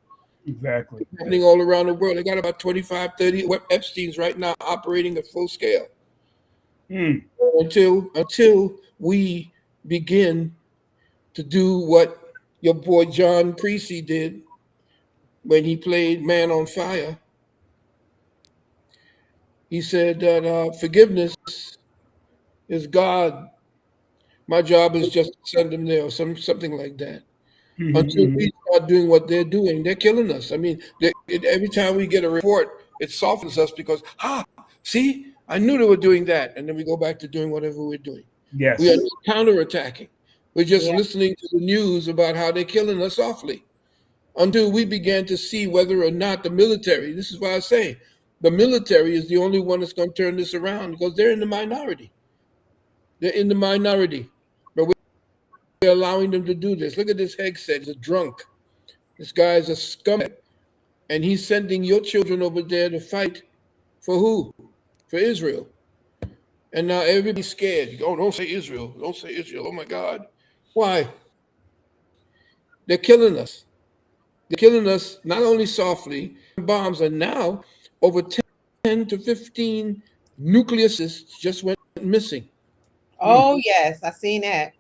Exactly. Happening all around the world. They got about 25, 30 Epsteins right now operating at full scale. Mm. Until we begin to do what your boy John Creasy did when he played Man on Fire. He said that forgiveness is God. My job is just to send them there, or something like that. Until Mm-hmm. we start doing what they're doing, they're killing us. I mean, every time we get a report, it softens us because, see, I knew they were doing that. And then we go back to doing whatever we're doing. Yes. We are counterattacking. We're just Yeah. listening to the news about how they're killing us softly until we began to see whether or not the military, this is why I say, the military is the only one that's going to turn this around because they're in the minority. They're in the minority. But we're allowing them to do this. Look at this Hegseth. He's a drunk. This guy is a scumbag. And he's sending your children over there to fight for who? For Israel. And now everybody's scared. Oh, don't say Israel. Don't say Israel. Oh my God. Why? They're killing us. They're killing us not only softly, bombs are now over 10 to 15 nucleuses just went missing. Oh yes, I seen that.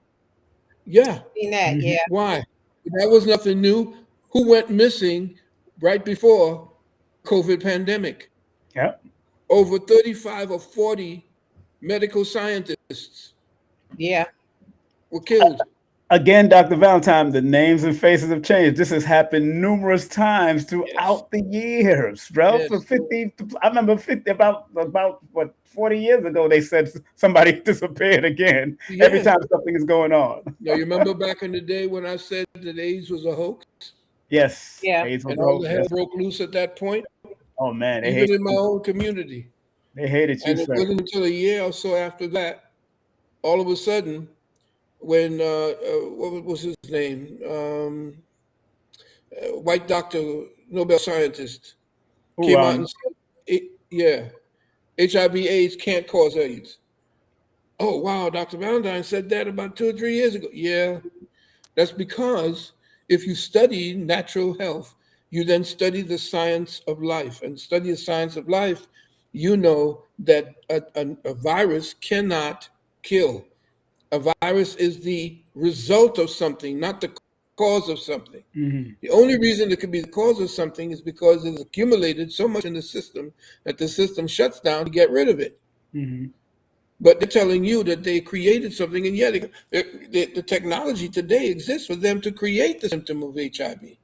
Yeah. Seen that. Mm-hmm. Yeah. Why? That was nothing new. Who went missing right before COVID pandemic? Yep. Over 35 or 40 medical scientists Yeah. were killed. Again, Dr. Valentine, the names and faces have changed. This has happened numerous times Yes. throughout the years, bro. Yes. For 50, I remember 50, about what 40 years ago, they said somebody disappeared again every Yeah. time something is going on. Now, you remember back in the day when I said that AIDS was a hoax Yes. Yeah. AIDS was and a all hoax, the hell yes. broke loose at that point, Oh man, even in my own community. they hated you, And it sir. wasn't until a year or so after that, all of a sudden, when what was his name? White doctor, Nobel scientist, Who came out and said, yeah, HIV/AIDS can't cause AIDS. Oh, wow, Dr. Valentine said that about 2 or 3 years ago. Yeah, that's because if you study natural health, you then study the science of life. And study the science of life, you know that a virus cannot kill. A virus is the result of something, not the cause of something. Mhm. The only reason it could be the cause of something is because it's accumulated so much in the system that the system shuts down to get rid of it. Mhm. But they're telling you that they created something, and yet the technology today exists for them to create the symptom of HIV.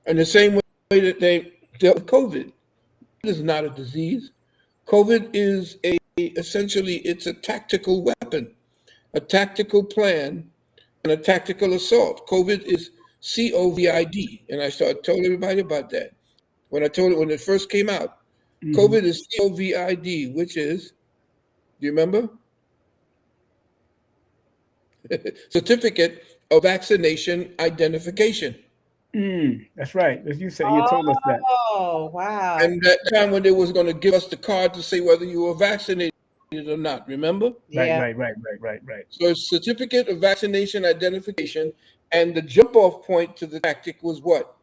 And the same way that they dealt with COVID. It is not a disease. COVID is essentially it's a tactical weapon, a tactical plan, and a tactical assault. COVID is COVID, and I told everybody about that when it first came out. Mhm. COVID is COVID, which is, do you remember? Certificate of Vaccination Identification. That's right. As you said, you told us that. Oh, wow. And that time when they was going to give us the card to say whether you were vaccinated or not, remember? Yeah. Right. So it's certificate of vaccination identification, and the jump-off point to the tactic was what?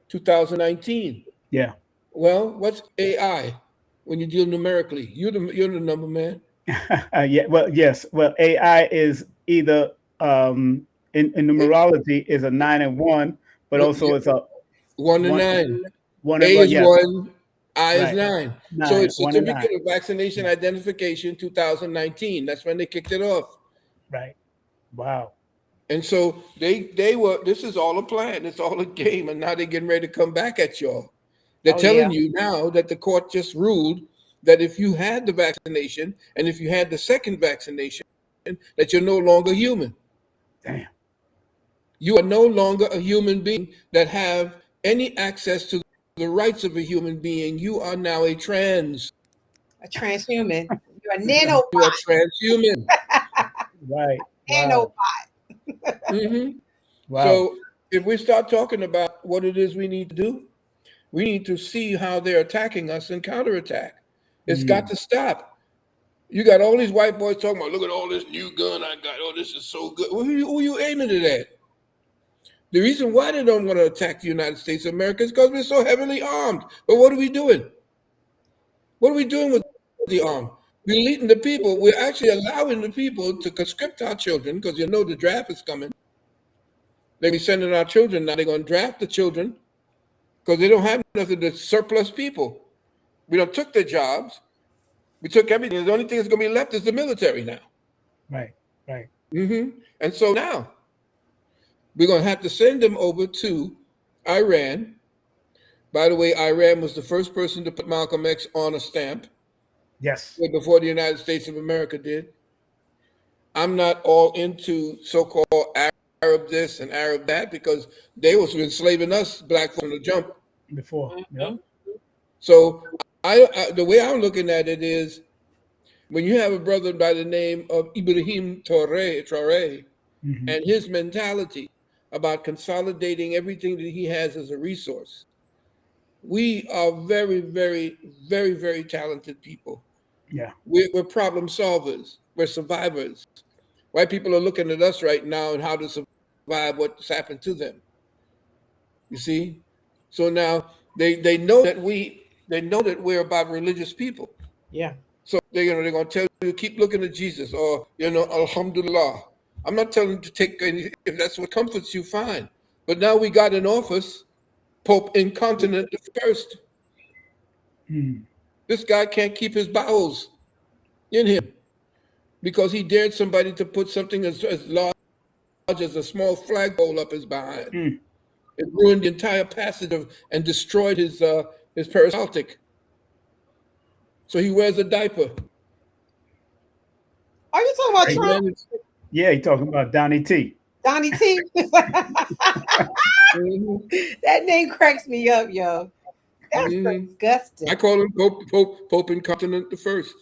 2019. Yeah. Well, what's AI when you deal numerically? You're the number man. Yeah. Well, yes. Well, AI is either in numerology is a 9 and 1, but No, also it's a 1 to one 9. one A and one. is Yes. 1, I is Right. 9. So 9, it's 1 and 9. certificate of vaccination identification 2019. That's when they kicked it off. Right. Wow. And so they were, this is all a plan, it's all a game, and now they're getting ready to come back at y'all. They're Oh, telling yeah. you now that the court just ruled that if you had the vaccination and if you had the second vaccination, that you're no longer human. Damn. You are no longer a human being that have any access to the rights of a human being. You are now a trans. A transhuman. You're a You are nanobot. transhuman. Right. Wow. Nanobot. Mm-hmm. Wow. So if we start talking about what it is we need to do, we need to see how they're attacking us and counterattack. It's got to stop. You got all these white boys talking about, look at all this new gun I got. Oh, this is so good. Who are you aiming it at? The reason why they don't want to attack the United States of America is because we're so heavily armed. But what are we doing? What are we doing with the arm? We're leading the people. We're actually allowing the people to conscript our children because you know the draft is coming. They're going to be sending our children now. They're going to draft the children because they don't have nothing to surplus people. We don't took their jobs. We took everything. The only thing that's going to be left is the military now. Right. Right. And so now we're going to have to send them over to Iran. By the way, Iran was the first person to put Malcolm X on a stamp Yes. before the United States of America did. I'm not all into so-called Arab this and Arab that because they was enslaving us black from the jump. Before. Yep. So the way I'm looking at it is when you have a brother by the name of Ibrahim Traore and his mentality about consolidating everything that he has as a resource, we are very, very, very, very talented people. Yeah. We're problem solvers. We're survivors. White people are looking at us right now and how to survive what's happened to them. You see? So now they know that we're about religious people. Yeah. So they're going to tell you keep looking at Jesus or Alhamdulillah. I'm not telling you to take any, if that's what comforts you, fine. But now we got in office Pope Incontinent the First. This guy can't keep his bowels in him because he dared somebody to put something as large as a small flagpole up his behind. It ruined the entire passage and destroyed his peristaltic. So he wears a diaper. Are you talking about Trump? Yeah, you're talking about Donnie T. Donnie T. That name cracks me up, yo. That's disgusting. I call him Pope Incontinent the First.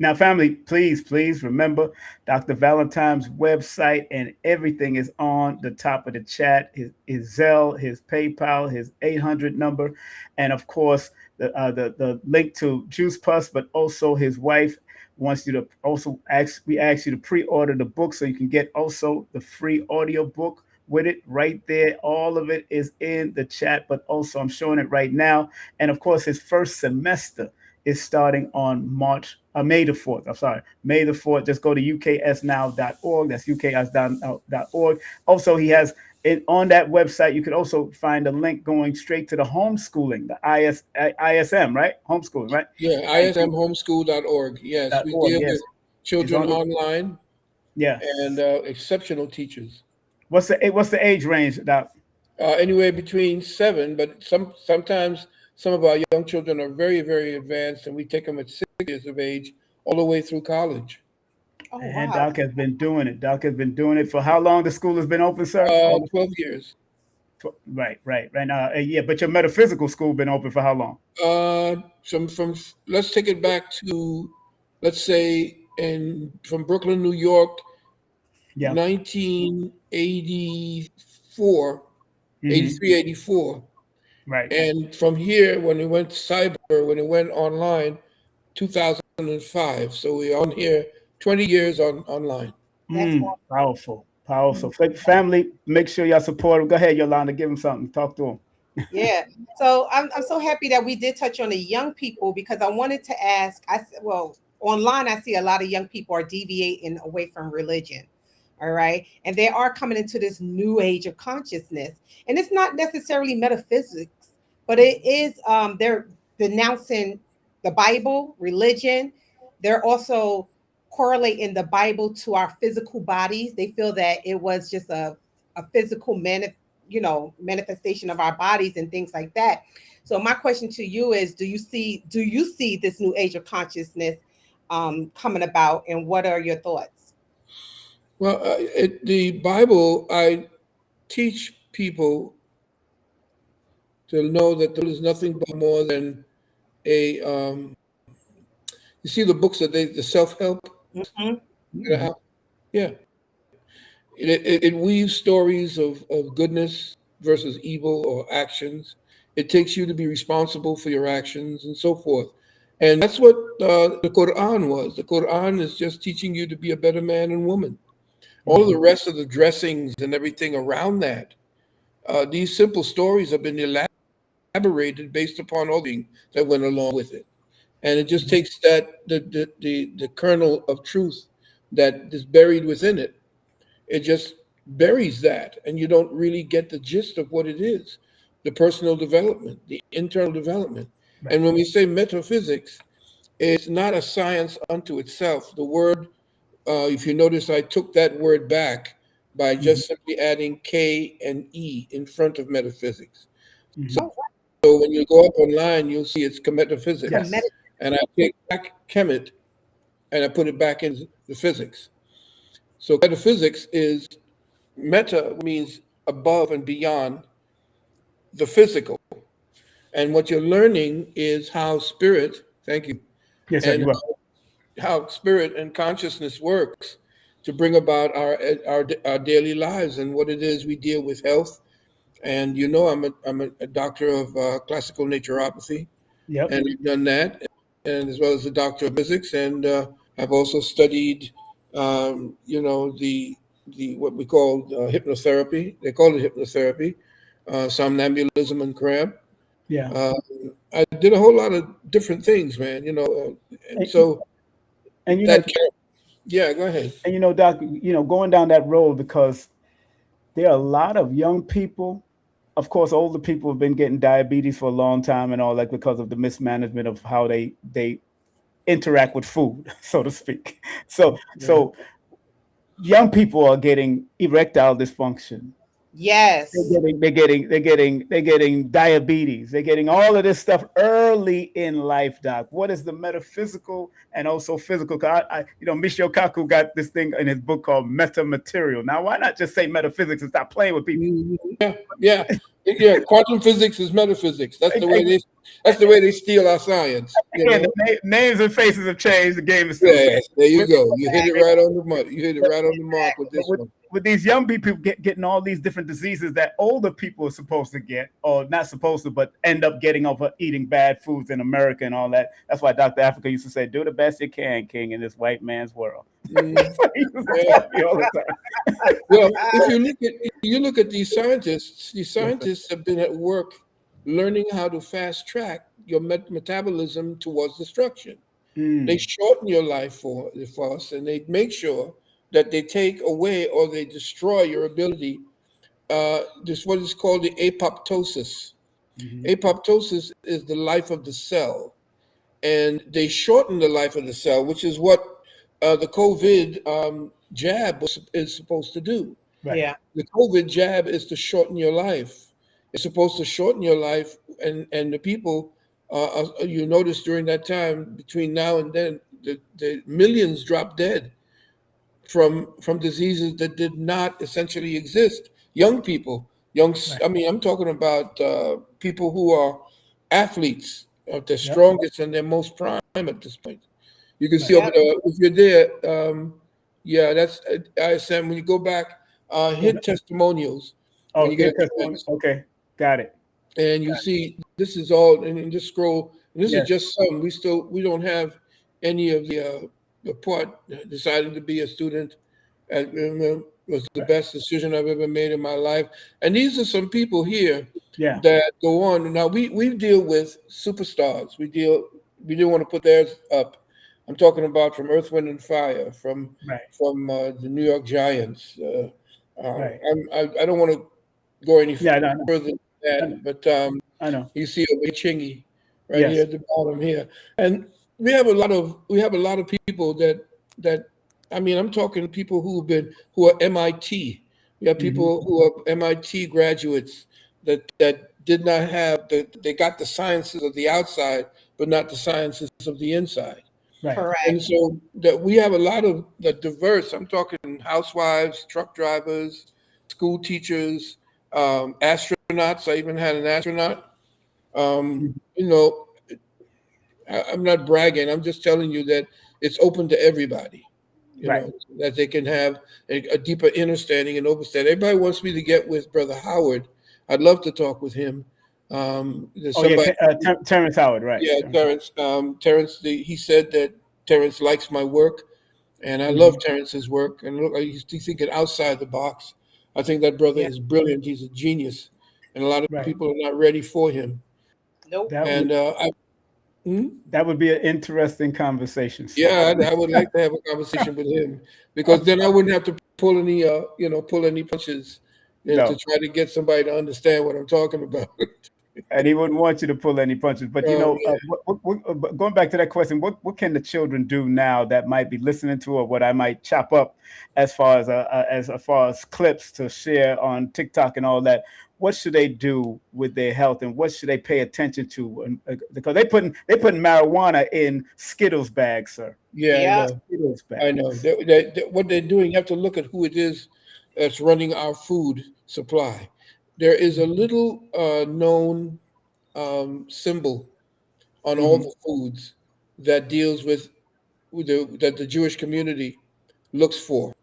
Now, family, please remember Dr. Valentine's website and everything is on the top of the chat. His Zelle, his PayPal, his 800 number, and of course the link to Juice Plus, but also his wife wants you to also ask you to pre-order the book so you can get also the free audio book with it right there. All of it is in the chat, but also I'm showing it right now. And of course, his first semester is starting on May the 4th. I'm sorry, May the 4th. Just go to uksnow.org. That's uksnow.org. Also, he has it on that website. You can also find a link going straight to the homeschooling, the ISM, right? Homeschooling, right? Yeah, ismhomeschool.org. Yes, we deal with children online. Yeah, and exceptional teachers. What's the age range, Doc? Anywhere between 7, but sometimes some of our young children are very, very advanced, and we take them at 6 years of age all the way through college. Oh, And wow. Doc has been doing it. Doc has been doing it for how long? The school has been open, sir? 12 years. Right now. Yeah, but your metaphysical school been open for how long? From let's take it back to, let's say, from Brooklyn, New York, 1983 84, Mhm. 83, 84. Right. And from here, when it went cyber, when it went online, 2005. So we're on here 20 years online. That's Powerful. Powerful. Family, make sure y'all support him. Go ahead, Yolanda. Give him something. Talk to him. Yeah. So I'm so happy that we did touch on the young people, because I wanted to ask. Well, online I see a lot of young people are deviating away from religion. All right. And they are coming into this new age of consciousness. And it's not necessarily metaphysics, but it is they're denouncing the Bible, religion. They're also correlating the Bible to our physical bodies. They feel that it was just a physical manifestation of our bodies and things like that. So my question to you is, do you see this new age of consciousness coming about, and what are your thoughts? Well, the Bible, I teach people to know that there is nothing but more than a, you see the books that the self-help, Mhm. yeah. It weaves stories of goodness versus evil or actions. It takes you to be responsible for your actions and so forth. And that's what the Quran was. The Quran is just teaching you to be a better man and woman. All of the rest of the dressings and everything around that, these simple stories have been elaborated based upon all the things that went along with it. And it just takes the kernel of truth that is buried within it. It just buries that, and you don't really get the gist of what it is, the personal development, the internal development. Right. And when we say metaphysics, it's not a science unto itself. The word, if you notice, I took that word back by just simply adding K and E in front of metaphysics. So, Oh, so when you go up online, you'll see it's metaphysics. Yes. And I take back chemet and I put it back into the physics. So metaphysics is meta means above and beyond the physical. And what you're learning is how spirit, thank you, Yes, sir. and You will. how spirit and consciousness works to bring about our daily lives and what it is we deal with health. And you know, I'm a doctor of classical naturopathy, Yep. and I've done that, and as well as a doctor of physics, and I've also studied, the what we call hypnotherapy. They call it hypnotherapy, somnambulism and cramp. Yeah. Uh, I did a whole lot of different things, man. And And, so and that, yeah, go ahead. Doc, going down that road, because there are a lot of young people. Of course, older people have been getting diabetes for a long time and all that because of the mismanagement of how they interact with food, so to speak. So young people are getting erectile dysfunction. yes. They're getting diabetes. They're getting all of this stuff early in life, Doc. What is the metaphysical and also physical? Michio Kaku got this thing in his book called Metamaterial. Now, why not just say metaphysics and stop playing with people? Yeah. Quantum physics is metaphysics. That's the way they steal our science. Again, the names and faces have changed. The game is still the Yeah, same. there you go. You hit it right on the money. You hit it right on the mark with this With, one. with these young people getting all these different diseases that older people are supposed to get, or not supposed to, but end up getting over eating bad foods in America and all that. That's why Dr. Africa used to say, "Do the best you can, King, in this white man's world." That's what he used to tell me all the time. Well, if you look at these scientists have been at work learning how to fast track your metabolism towards destruction. They shorten your life for us, and they make sure that they take away or they destroy your ability. This what is called the apoptosis. Mhm. Apoptosis is the life of the cell, and they shorten the life of the cell, which is what the COVID jab is supposed to do. Right. Yeah. The COVID jab is to shorten your life. It's supposed to shorten your life, and the people, you notice during that time between now and then, the millions drop dead from diseases that did not essentially exist. Young people, Right. I mean, I'm talking about people who are athletes at their Yep. strongest and their most prime at this point. You can see Right. over there, if you're there, yeah, that's ISM. When you go back, hit testimonials. Oh, okay, got it. And you see, this is all, and just scroll. And this is Yes. just some. We don't have any of the part. Deciding to be a student was the best decision I've ever made in my life. And these are some people here Yeah. that go on. Now we deal with superstars. We didn't want to put theirs up. I'm talking about from Earth, Wind, and Fire, from Right. the New York Giants. Right. I don't want to go any Yeah. No, further than that, but I know. you see a Chingy right Yes. here at the bottom here, and we have a lot of people that I mean, I'm talking people who are MIT. We have people who are MIT graduates that did not have they got the sciences of the outside, but not the sciences of the inside. Right. Correct. And so that we have a lot of the diverse. I'm talking housewives, truck drivers, school teachers, astronauts. I even had an astronaut. You know, I'm not bragging. I'm just telling you that it's open to everybody. You Right. know, that they can have a deeper understanding and understand. Everybody wants me to get with Brother Howard. I'd love to talk with him. There's Oh somebody, yeah, Terrence Howard, right? yeah, Terrence. Terrence, he said that Terrence likes my work, and I Mhm. love Terrence's work. And look, he's thinking outside the box. I think that brother Yeah. is brilliant. He's a genius, and a lot of Right. people are not ready for him. Nope. That And would that would be an interesting conversation, sir. yeah, I would like to have a conversation with him because then I wouldn't have to pull any punches, and to No, try to get somebody to understand what I'm talking about. and he wouldn't want you to pull any punches. But Yeah. going back to that question, what can the children do now that might be listening to, or what I might chop up as far as clips to share on TikTok and all that? What should they do with their health, and what should they pay attention to? Because they putting marijuana in Skittles bags, sir. Yeah, I Yeah. know. Skittles I know. bags. What they're doing, you have to look at who it is that's running our food supply. There is a little known symbol on all Hmm. the foods that deals with that the Jewish community looks for,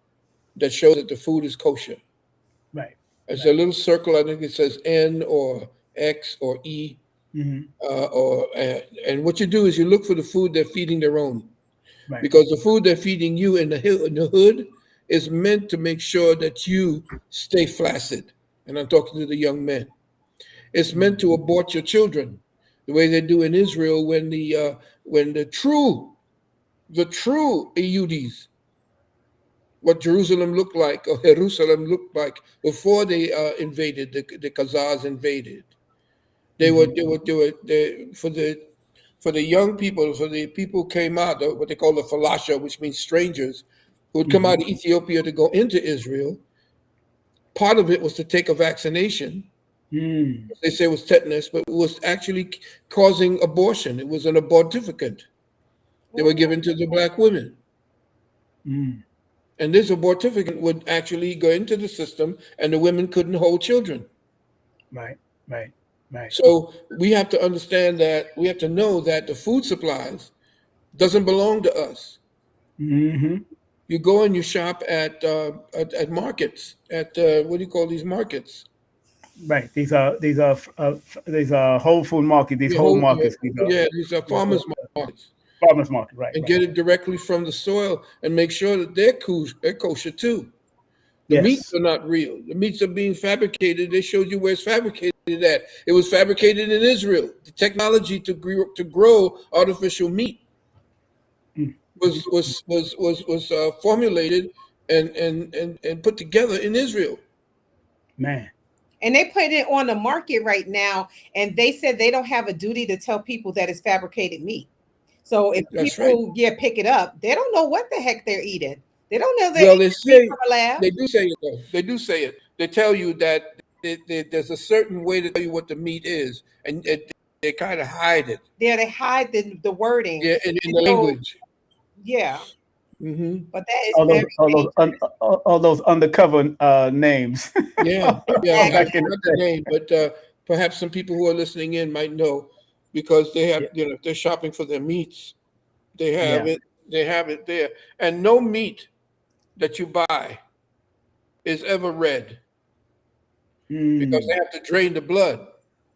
that shows that the food is kosher. Right. It's a little circle. I think it says N or X or E. Hmm. And what you do is you look for the food they're feeding their own, Right. because the food they're feeding you in the hood is meant to make sure that you stay flaccid. And I'm talking to the young men. It's meant to abort your children, the way they do in Israel when the true Yehudis, what Jerusalem looked like or Jerusalem looked like before they invaded, the Khazars invaded. They were for the young people, for the people who came out, what they call the falasha, which means strangers, who would come out of Ethiopia to go into Israel. Part of it was to take a vaccination. Mm. They say it was tetanus, but it was actually causing abortion. It was an abortificant. They were given to the black women. Mm. And this abortificant would actually go into the system, and the women couldn't hold children. Right. Right. Right. So we have to understand that we have to know that the food supplies doesn't belong to us. Hmm. You go and you shop at markets, at what do you call these markets? Right. These are whole food market. These whole markets. These are farmers markets, Farmers market. Right. and Right. get it directly from the soil and make sure that they're kosher too. The meats Yes. are not real. The meats are being fabricated. They showed you where it's fabricated at. It was fabricated in Israel. The technology to grow artificial meat Mm. was formulated and put together in Israel. Man. And they put it on the market right now, and they said they don't have a duty to tell people that it's fabricated meat. So if That's right. people pick it up, they don't know what the heck they're eating. They don't know they're Well, eating they meat say from a lab. they do say it though. They do say it. They tell you that there's a certain way to tell you what the meat is, and they kind of hide it. Yeah, they hide the wording. Yeah, in the So, language. yeah, Hmm. but that is All those, very all those, dangerous. all those undercover names. Yeah, yeah. I Back in forgot the the day. name, but perhaps some people who are listening in might know, because they have, Yeah. if they're shopping for their meats, they have Yeah. it. They have it there, and no meat that you buy is ever red. because they have to drain the blood.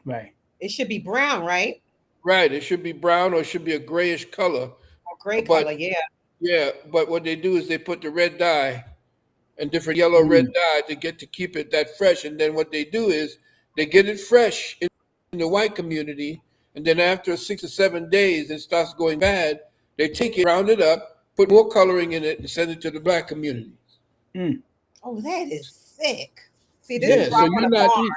Right. It should be brown, right? Right. It should be brown or it should be a grayish color. Or gray But color, yeah. yeah, but what they do is they put the red dye and different yellow red dye to keep it that fresh. And then what they do is they get it fresh in the white community, and then after 6 or 7 days it starts going bad. They take it, round it up, put more coloring in it, and send it to the black community. Oh, that is sick. See, this Yeah, is so why I want to farm.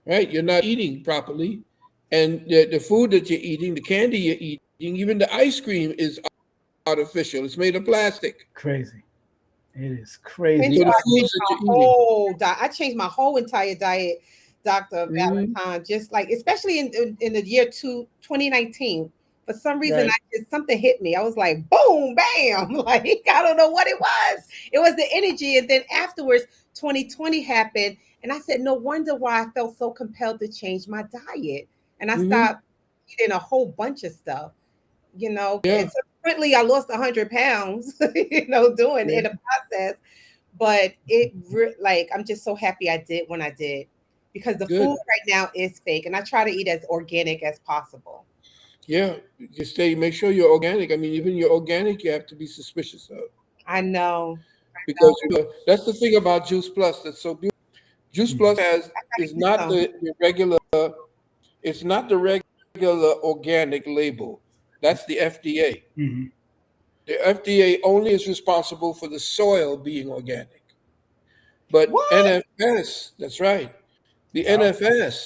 right? You're not eating properly, and the food that you're eating, the candy you're eating, even the ice cream is artificial. It's made of plastic. Crazy. It is And crazy. So so the foods that you're eating. I changed my whole entire diet, Dr. Valentine, just like, especially in the year 2019. For some reason, Right. something hit me. I was like, boom, bam. Like, I don't know what it was. It was the energy. And then afterwards, 2020 happened. And I said, no wonder why I felt so compelled to change my diet. And I stopped eating a whole bunch of stuff, Yeah. And subsequently I lost 100 pounds, doing in the process. But I'm just so happy I did when I did, because the food right now is fake. And I try to eat as organic as possible. Yeah, just make sure you're organic. I mean, even you're organic, you have to be suspicious of. I know. Because that's the thing about Juice Plus that's so beautiful. Juice Plus is not the regular. It's not the regular organic label. That's the FDA. The FDA only is responsible for the soil being organic. But NFS, that's right. The NFS,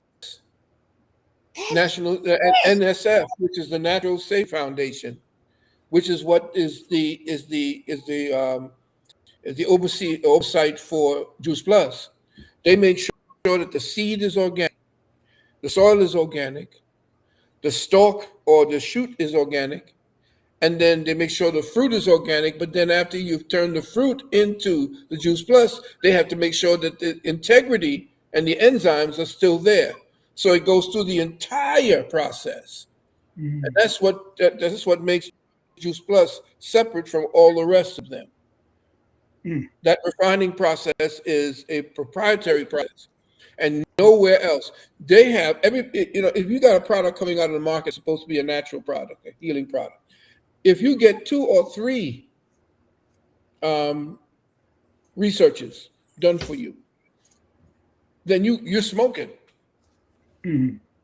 National NSF, which is the Natural Safety Foundation, which is what is the oversight for Juice Plus. They make sure that the seed is organic, the soil is organic, the stalk or the shoot is organic, and then they make sure the fruit is organic. But then after you've turned the fruit into the Juice Plus, they have to make sure that the integrity and the enzymes are still there. So it goes through the entire process. And that's what makes Juice Plus separate from all the rest of them. That refining process is a proprietary process, and nowhere else. They have if you got a product coming out of the market, it's supposed to be a natural product, a healing product. If you get 2 or 3 researches done for you, then you're smoking.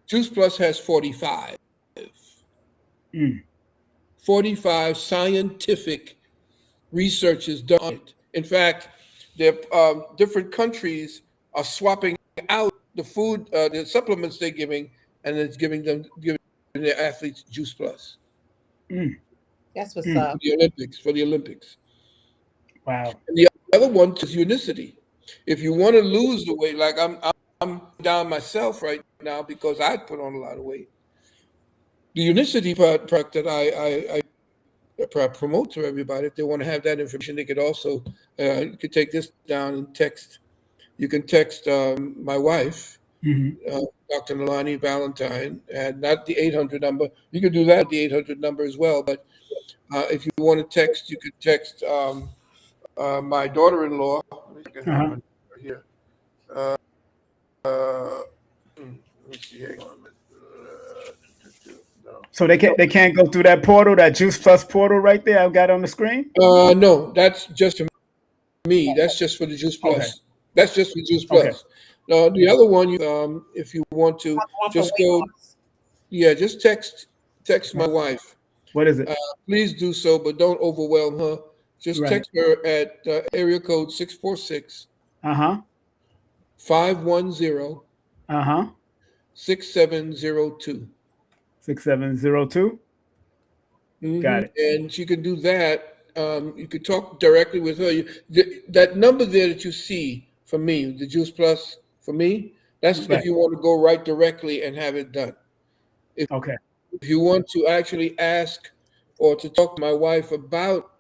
Juice Plus has 45. 45 scientific researches done on it. In fact, different countries are swapping out the food, the supplements they're giving, and it's giving their athletes Juice Plus. That's what's up. For the Olympics. Wow. And the other one is unicity. If you want to lose the weight, like I'm down myself right now because I put on a lot of weight. The unicity product that I promote to everybody, if they want to have that information, they could also you could take this down and text. You can text my wife, Dr. Nalani Valentine, and not the 800 number. You could do that with the 800 number as well. But if you want to text, you could text my daughter-in-law. Here. Let me see. Hang on a minute. So they can't go through that portal, that Juice Plus portal right there I've got on the screen? No, that's just for me. That's just for the Juice Plus. Okay. That's just for Juice Plus. Okay. Now the other one, if you want to, just go. Yeah, just text my wife. What is it? Please do so, but don't overwhelm her. Just text her at area code 646. 510. 6702. 6702. Got it. And she can do that. You could talk directly with her. That number there that you see for me, the Juice Plus for me, that's if you want to go right directly and have it done. If you want to actually ask or to talk to my wife about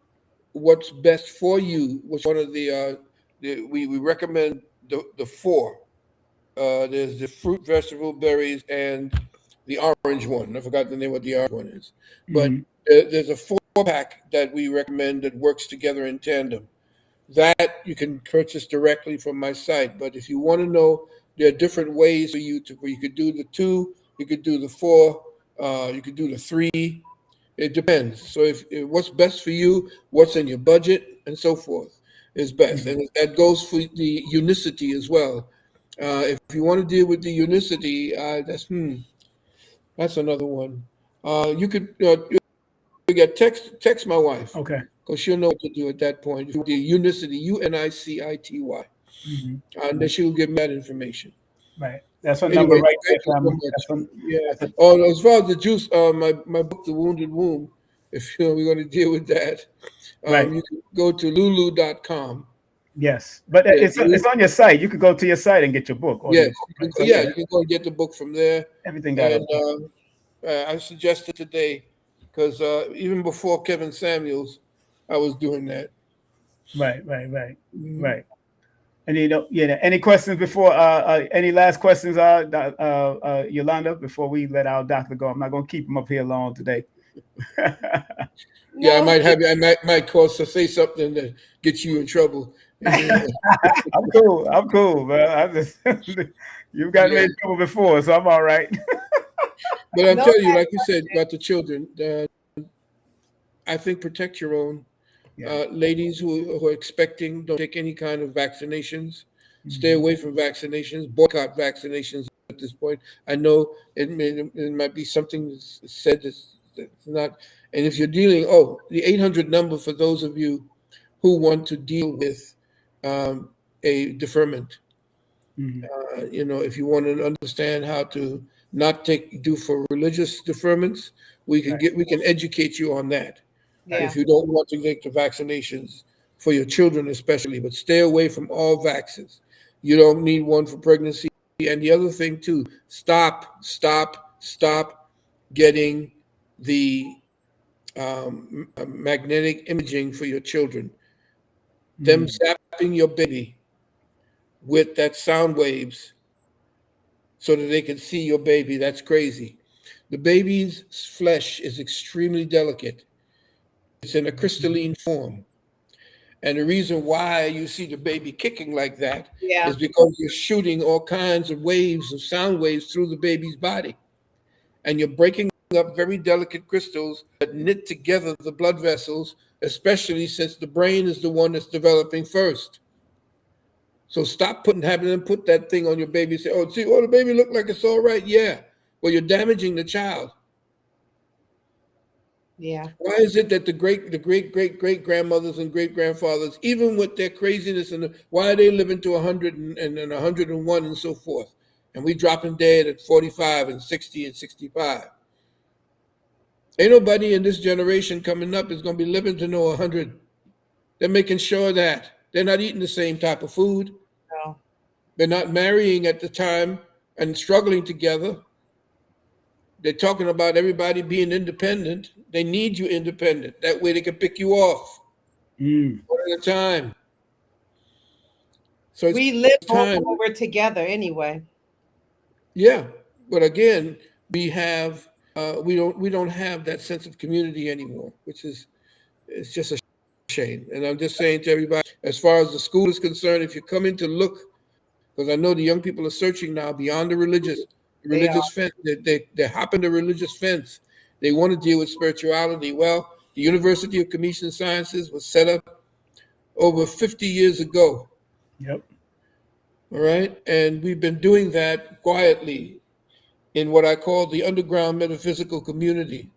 what's best for you, which one of we recommend the 4. There's the fruit, vegetable, berries, and the orange one. I forgot the name of the orange one is. But there's a 4-pack that we recommend that works together in tandem. that you can purchase directly from my site. But if you want to know, there are different ways for you to, where you could do the 2, you could do the 4, you could do the 3. It depends. So if what's best for you, what's in your budget, and so forth is best. And that goes for the unicity as well. If you want to deal with the unicity, that's another one. You could you get text my wife. Okay. Because she'll know what to do at that point. The unicity, UNICITY, and then she'll give me that information. Right. That's a number right there. As far as the juice, my book, The Wounded Womb, if we're going to deal with that, you can go to lulu.com. Yes, but it's on your site. You could go to your site and get your book. Yes, you can go and get the book from there. Everything got it. I suggested today, because even before Kevin Samuels, I was doing that. Right. And any questions before? Any last questions, Yolanda, before we let our doctor go? I'm not going to keep him up here long today. Yeah, I might cause to say something that gets you in trouble. I'm cool, man. You've gotten me in trouble before, so I'm all right. But I'm telling you, like you said about the children, I think protect your own. Ladies who are expecting, don't take any kind of vaccinations. Stay away from vaccinations. Boycott vaccinations at this point. I know it might be something that's said that's not. And if you're dealing, the 800 number for those of you who want to deal with a deferment. If you want to understand how to not do for religious deferments, we can educate you on that. If you don't want to take the vaccinations for your children especially, but stay away from all vaccines. You don't need one for pregnancy. And the other thing too, stop getting the magnetic imaging for your children. Them zapping your baby with that sound waves so that they can see your baby, that's crazy. The baby's flesh is extremely delicate. It's in a crystalline form. And the reason why you see the baby kicking like that is because you're shooting all kinds of waves of sound waves through the baby's body. And you're breaking up very delicate crystals that knit together the blood vessels, especially since the brain is the one that's developing first. So stop having them put that thing on your baby and say, the baby look like it's all right. Yeah. Well, you're damaging the child. Yeah. Why is it that the great grandmothers and great grandfathers, even with their craziness, why are they living to 100 and 101 and so forth? And we dropping dead at 45 and 60 and 65. Ain't nobody in this generation coming up is going to be living to know 100. They're making sure that they're not eating the same type of food. No. They're not marrying at the time and struggling together. They're talking about everybody being independent. They need you independent. That way they can pick you off one at a time. So we live when we're together anyway. Yeah, but again, we don't have that sense of community anymore, it's just a shame. And I'm just saying to everybody, as far as the school is concerned, if you're coming to look, because I know the young people are searching now beyond the religious fence. They're hopping the religious fence. They want to deal with spirituality. Well, the University of Communication Sciences was set up over 50 years ago. Yep. All right. And we've been doing that quietly in what I call the underground metaphysical community.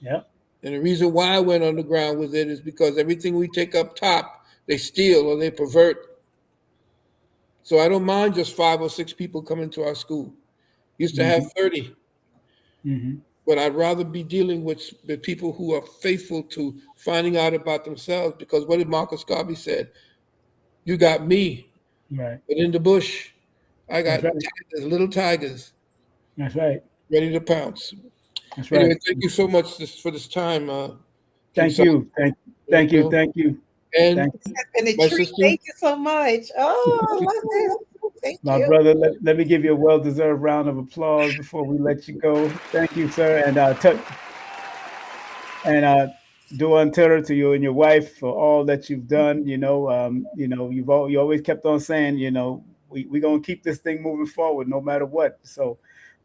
Yep. And the reason why I went underground with it is because everything we take up top, they steal or they pervert. So I don't mind just 5 or 6 people coming to our school. Used to have 30. But I'd rather be dealing with people who are faithful to finding out about themselves, because what did Marcus Garvey said? You got me, right? But in the bush, I got little tigers. That's right. Ready to pounce. That's right. Anyway, thank you so much for this time. Thank you. Thank you. And thank you so much. Oh, my brother, let me give you a well-deserved round of applause before we let you go. Thank you, sir. And do unto her, to you and your wife, for all that you've done. You always kept on saying, we gonna keep this thing moving forward no matter what. So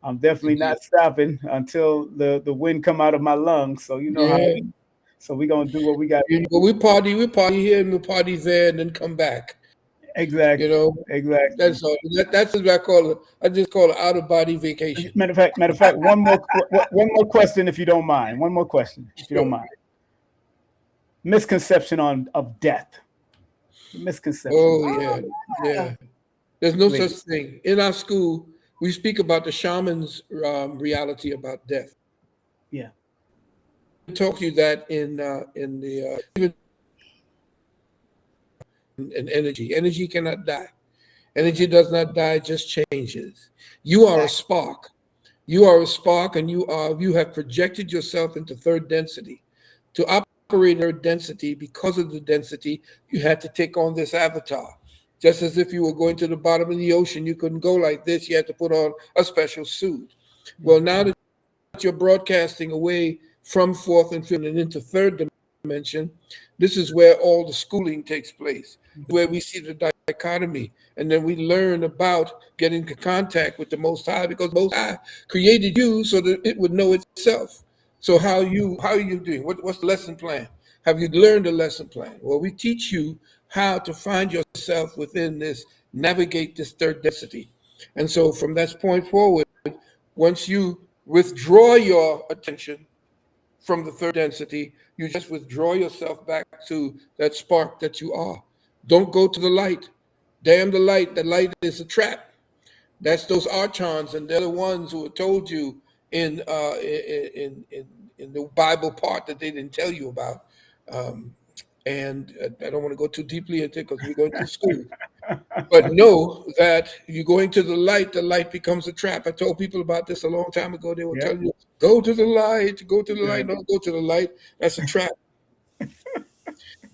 I'm definitely Indeed. not stopping until the wind come out of my lungs. So you know how. Yeah. So we gonna do what we got. We party here and we party there and then come back. You Exactly. know, Exactly. that's all. That's what I call it. I just call it out of body vacation. Matter of fact, one more question, if you don't mind. One more question, if you don't Sure. mind. Misconception of death. Misconception. Oh yeah, yeah. There's no such Please. thing. In our school, we speak about the shaman's reality about death. Yeah. We talk to you that in the even in energy. Energy cannot die. Energy does not die, it just changes. You are a Exactly. spark. You are a spark, and you have projected yourself into third density. To operate in third density, because of the density, you had to take on this avatar. Just as if you were going to the bottom of the ocean, you couldn't go like this. You had to put on a special suit. Well, now that you're broadcasting away from fourth and fifth and into third dimension, this is where all the schooling takes place, where we see the dichotomy, and then we learn about getting in contact with the Most High, because Most High created you so that it would know itself. So how are you doing? What's the lesson plan? Have you learned a lesson plan? Well, we teach you how to find yourself within this, navigate this third density. And so from that point forward, once you withdraw your attention from the third density, you just withdraw yourself back to that spark that you are. Don't go to the light. Damn the light. The light is a trap. That's those archons, and they're the ones who have told you in the Bible part that they didn't tell you about. Um, and I don't want to go too deeply into it because we're going to school. But know that you're going to the light becomes a trap. I told people about this a long time ago. They were Yeah. telling you, go to the light, go to the Yeah. light. No, go to the light. That's a trap.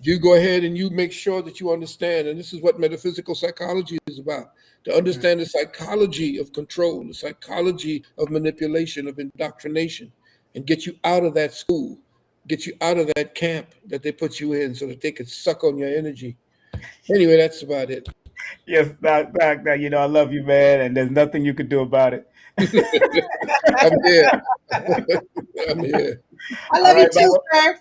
You go ahead and you make sure that you understand. And this is what metaphysical psychology is about, to understand the psychology of control, the psychology of manipulation, of indoctrination, and get you out of that school, get you out of that camp that they put you in so that they could suck on your energy. Anyway, that's about it. Yes, Doc, I love you, man, and there's nothing you can do about it. I'm here. I'm here. I All love you right, too, Baba.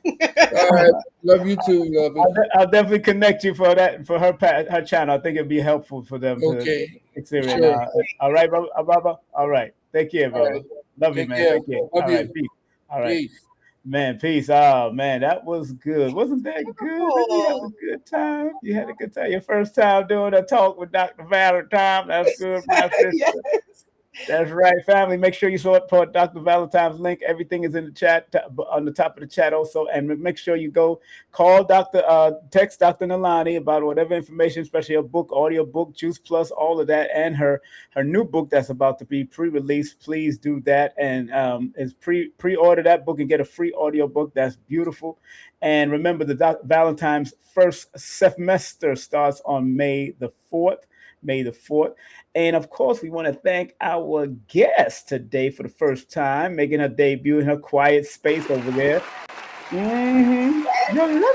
All sir. right. Love you too, love it. I'll definitely connect you for that, for her channel. I think it'd be helpful for them to Okay. experience. Sure. All right, Baba. All right. Take care, All right. Baba. Love you, Take man. care. Take care. Love All right. you. Peace. All right. Peace. Man, peace. Oh man, that was good. Wasn't that good? Did you have a good time? You had a good time. Your first time doing a talk with Dr. Valentine. That's good, my sister. Yes. That's right, family. Make sure you support Dr. Valentine's link. Everything is in the chat, on the top of the chat also. And make sure you go call text Dr. Nalani about whatever information, especially her book, audio book, Juice Plus, all of that, and her new book that's about to be pre-released. Please do that, and is pre-order that book and get a free audio book. That's beautiful. And remember, the Valentine's first semester starts on May the 4th. May the 4th. And of course, we want to thank our guest today for the first time, making her debut in her quiet space over there. Yolanda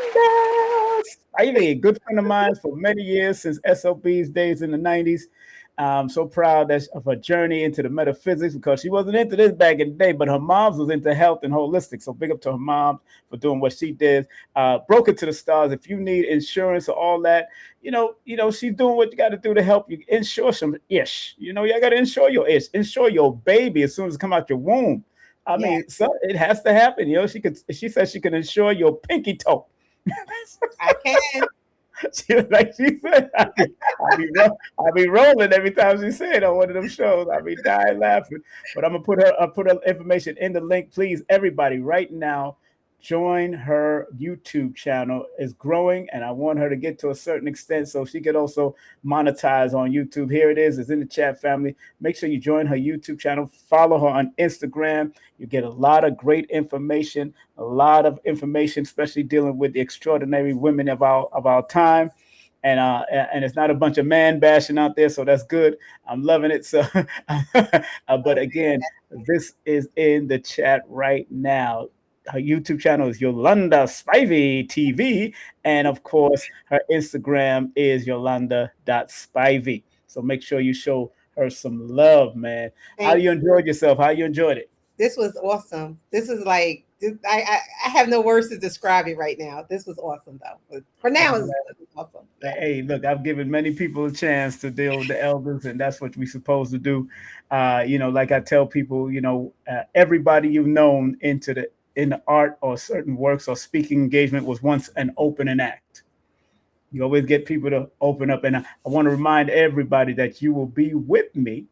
Spivey, a good friend of mine for many years, since SOB's days in the 90s. I'm so proud of her journey into the metaphysics, because she wasn't into this back in the day, but her mom was into health and holistic. So big up to her mom for doing what she did. Broke it to the stars. If you need insurance or all that, she's doing what you got to do to help you insure some ish. You got to insure your ish, insure your baby as soon as it come out your womb. I mean, so it has to happen. She said she can insure your pinky toe. I can. She said, I be rolling every time she said it on one of them shows. I be dying laughing. But I'm gonna put her information in the link. Please, everybody, right now, join her YouTube channel. It's growing, and I want her to get to a certain extent so she could also monetize on YouTube. Here it is. It's in the chat, family. Make sure you join her YouTube channel. Follow her on Instagram. You get a lot of great information, especially dealing with the extraordinary women of our time. And it's not a bunch of man bashing out there, so that's good. I'm loving it. So, but again, this is in the chat right now. Her YouTube channel is Yolanda Spivey TV. And of course, her Instagram is Yolanda.Spivey. So make sure you show her some love, man. How Thank you you. enjoyed yourself? How you enjoyed it? This was awesome. This is like I have no words to describe it right now. This was awesome though. But for now, it's awesome. Yeah. Hey, look, I've given many people a chance to deal with the elders, and that's what we're supposed to do. Like I tell people, everybody you've known in the art or certain works or speaking engagement was once an opening act. You always get people to open up, and I want to remind everybody that you will be with me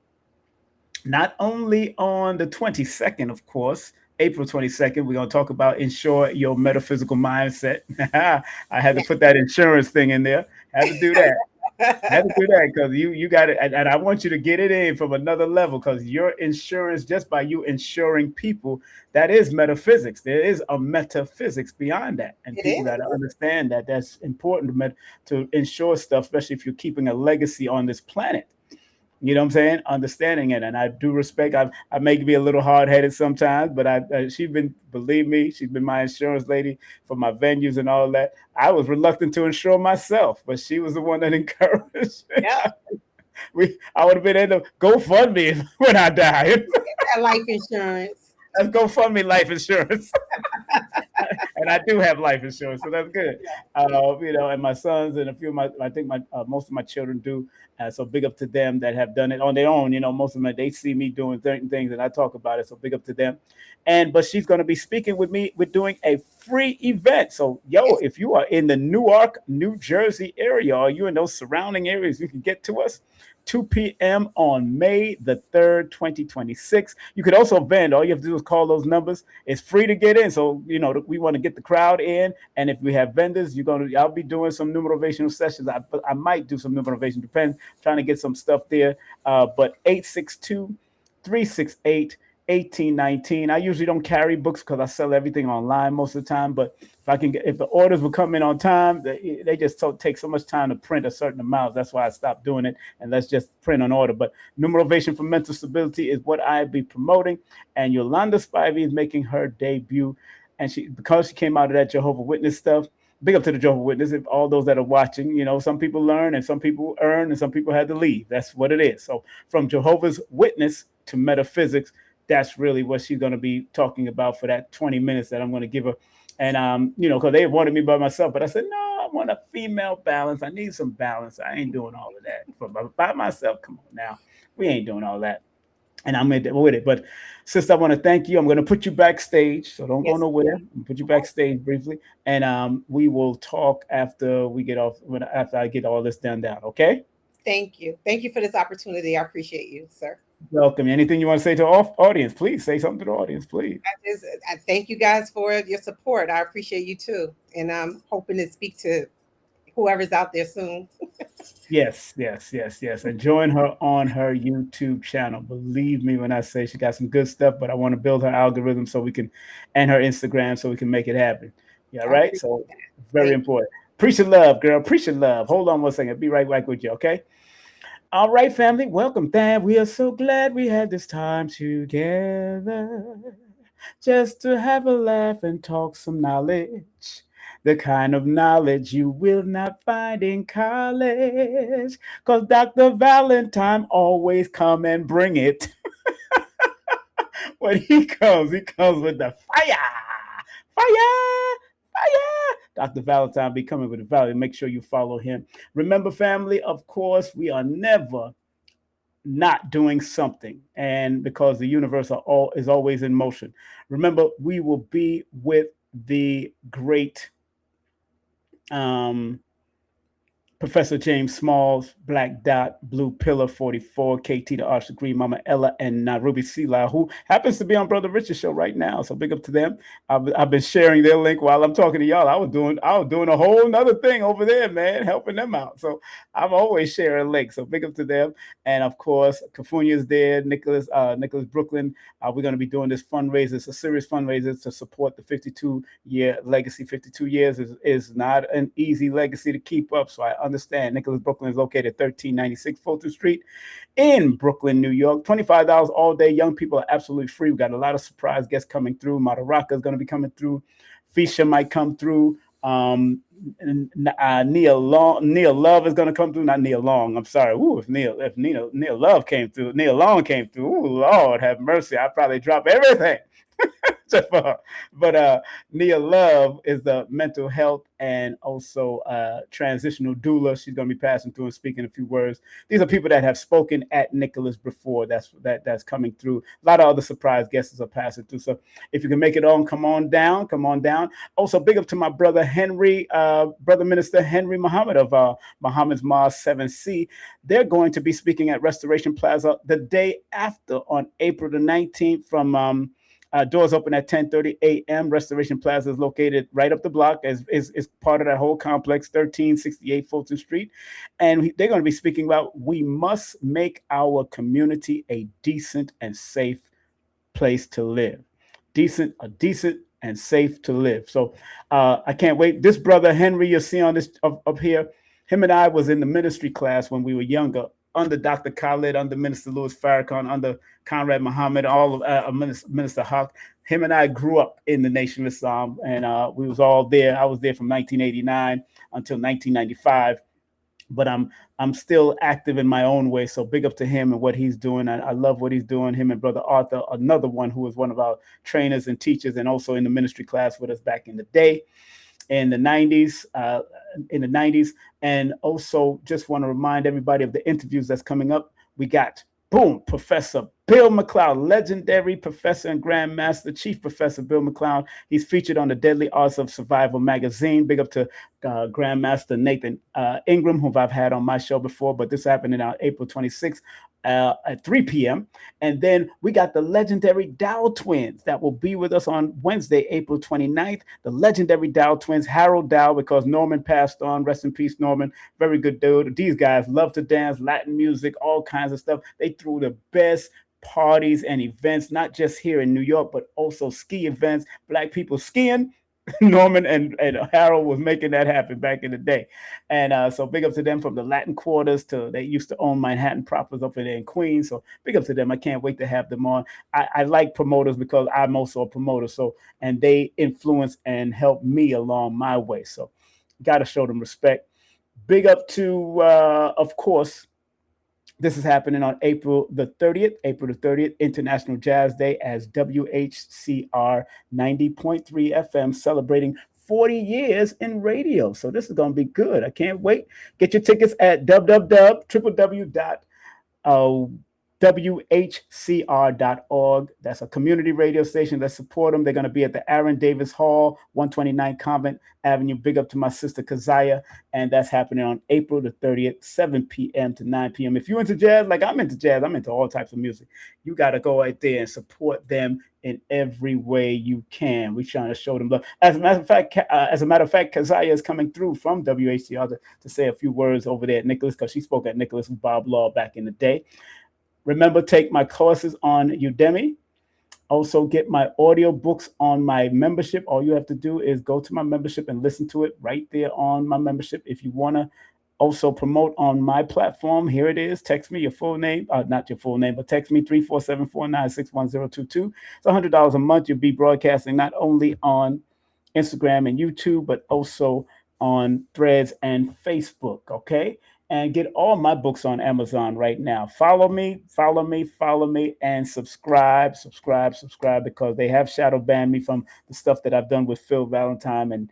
not only on the 22nd, of course, April 22nd, we're going to talk about ensure your metaphysical mindset. I had to put that insurance thing in there. Had to do that. Had to do that because you got it. And I want you to get it in from another level because your insurance, just by you insuring people, that is metaphysics. There is a metaphysics beyond that. And It people is. got to understand that that's important to insure stuff, especially if you're keeping a legacy on this planet. You know what I'm saying? Understanding it, and I do respect. I may be a little hard headed sometimes, but she's been, believe me, she's been my insurance lady for my venues and all that. I was reluctant to insure myself, but she was the one that encouraged. Yeah. I would have been in the GoFundMe when I died. That life insurance. Let's GoFundMe life insurance. And I do have life insurance, so that's good. And my sons and a few of I think most of my children do. So big up to them that have done it on their own. Most of them, they see me doing certain things and I talk about it. So big up to them. But she's going to be speaking with me. We're doing a free event. So, if you are in the Newark, New Jersey area, or you in those surrounding areas, you can get to us. 2 p.m. on May the 3rd, 2026. You could also vend. All you have to do is call those numbers. It's free to get in. So, we want to get the crowd in. And if we have vendors, I'll be doing some numerovational sessions. I might do some numerovation. Depends. Trying to get some stuff there. But 862-368 1819. I usually don't carry books because I sell everything online most of the time. But if the orders will come in on time, they just take so much time to print a certain amount. That's why I stopped doing it. And let's just print on order. But numerovation for mental stability is what I'll be promoting. And Yolanda Spivey is making her debut. And because she came out of that Jehovah's Witness stuff, big up to the Jehovah's Witness. If all those that are watching, some people learn and some people earn and some people had to leave. That's what it is. So from Jehovah's Witness to metaphysics, that's really what she's going to be talking about for that 20 minutes that I'm going to give her. And, because they wanted me by myself, but I said, no, I want a female balance. I need some balance. I ain't doing all of that by myself. Come on now. We ain't doing all that. And I'm with it. But sister, I want to thank you. I'm going to put you backstage. So don't go nowhere. I'll put you backstage briefly. And we will talk after we get off, after I get all this done down. Okay. Thank you. Thank you for this opportunity. I appreciate you, sir. Welcome. Anything you want to say to our audience, please say something to the audience, please. I thank you guys for your support. I appreciate you too. And I'm hoping to speak to whoever's out there soon. Yes. And join her on her YouTube channel. Believe me when I say she got some good stuff, but I want to build her algorithm and her Instagram so we can make it happen. Yeah, right? So very important. Appreciate love, girl. Appreciate love. Hold on one second. I'll be right back with you, okay? All right, family, welcome. We are so glad we had this time together just to have a laugh and talk some knowledge. The kind of knowledge you will not find in college. Because Dr. Valentine always come and bring it. When he comes with the fire. Dr. Valentine be coming with the value. Make sure you follow him. Remember, family, of course, we are never not doing something. And because the universe is always in motion. Remember, we will be with the great Professor James Smalls, Black Dot, Blue Pillar 44, KT the Arch Degree, Mama Ella, and Ruby Sela, who happens to be on Brother Richard's show right now. So big up to them. I've been sharing their link while I'm talking to y'all. I was doing a whole nother thing over there, man, helping them out. So I'm always sharing links. So big up to them. And of course, Cafunia's there, Nicholas Brooklyn. We're going to be doing this fundraiser. It's a serious fundraiser to support the 52-year legacy. 52 years is not an easy legacy to keep up. So I understand. Nicholas Brooklyn is located 1396 Fulton Street in Brooklyn, New York. $25 all day. Young people are absolutely free. We got a lot of surprise guests coming through. Madaraka is going to be coming through. Fisha might come through. Neil Love is going to come through. Not Neil Long. I'm sorry. Ooh, if Neil Love came through, Neil Long came through. Ooh, Lord have mercy. I'd probably drop everything. But Nia Love is the mental health and also transitional doula. She's going to be passing through and speaking a few words. These are people that have spoken at Nicholas before. That's coming through. A lot of other surprise guests are passing through. So if you can make it on, come on down. Also, big up to my brother Henry, brother minister Henry Muhammad of Muhammad's Mosque 7C. They're going to be speaking at Restoration Plaza the day after on April the 19th from doors open at 10:30 a.m. Restoration Plaza is located right up the block, is part of that whole complex, 1368 Fulton Street. And they're going to be speaking about we must make our community a decent and safe place to live. Decent and safe to live. So I can't wait. This brother Henry, you'll see on this up here, him and I was in the ministry class when we were younger, under Dr. Khalid, under Minister Louis Farrakhan, under Conrad Muhammad, all of Minister Haq. Him and I grew up in the Nation of Islam, and we was all there. I was there from 1989 until 1995. But I'm still active in my own way. So big up to him and what he's doing. I love what he's doing. Him and Brother Arthur, another one who was one of our trainers and teachers, and also in the ministry class with us back in the day. In the 90s, and also just want to remind everybody of the interviews that's coming up. We got, boom, Professor Bill McLeod, legendary professor and grandmaster, Chief Professor Bill McLeod. He's featured on the Deadly Arts of Survival magazine. Big up to Grandmaster Nathan Ingram, who I've had on my show before, but this happened in April 26th. At 3 p.m. And then we got the legendary Dow twins that will be with us on Wednesday, April 29th. The legendary Dow twins, Harold Dow, because Norman passed on. Rest in peace, Norman. Very good dude. These guys love to dance, Latin music, all kinds of stuff. They threw the best parties and events, not just here in New York, but also ski events, Black people skiing. Norman and Harold was making that happen back in the day. And so big up to them from the Latin quarters to, they used to own Manhattan Propers up there in Queens. So big up to them. I can't wait to have them on. I like promoters because I'm also a promoter. So, and they influence and help me along my way. So got to show them respect. Big up to, of course, this is happening on April the 30th, International Jazz Day, as WHCR 90.3 FM celebrating 40 years in radio. So this is going to be good. I can't wait. Get your tickets at www.whcr.org. That's a community radio station. Let's support them. They're going to be at the Aaron Davis Hall, 129 Convent Avenue. Big up to my sister Keziah. And that's happening on April the 30th, 7 p.m. to 9 p.m. If you're into jazz, like I'm into jazz, I'm into all types of music. You got to go right there and support them in every way you can. We're trying to show them love. As a matter of fact, Keziah is coming through from WHCR to say a few words over there at Nicholas, because she spoke at Nicholas with Bob Law back in the day. Remember, take my courses on Udemy. Also, get my audio books on my membership. All you have to do is go to my membership and listen to it right there on my membership. If you want to also promote on my platform, here it is. Text me your full name, not your full name, but text me 347-496-1022. It's $100 a month. You'll be broadcasting not only on Instagram and YouTube, but also on Threads and Facebook, okay? And get all my books on Amazon right now. Follow me, and subscribe, because they have shadow banned me from the stuff that I've done with Phil Valentine and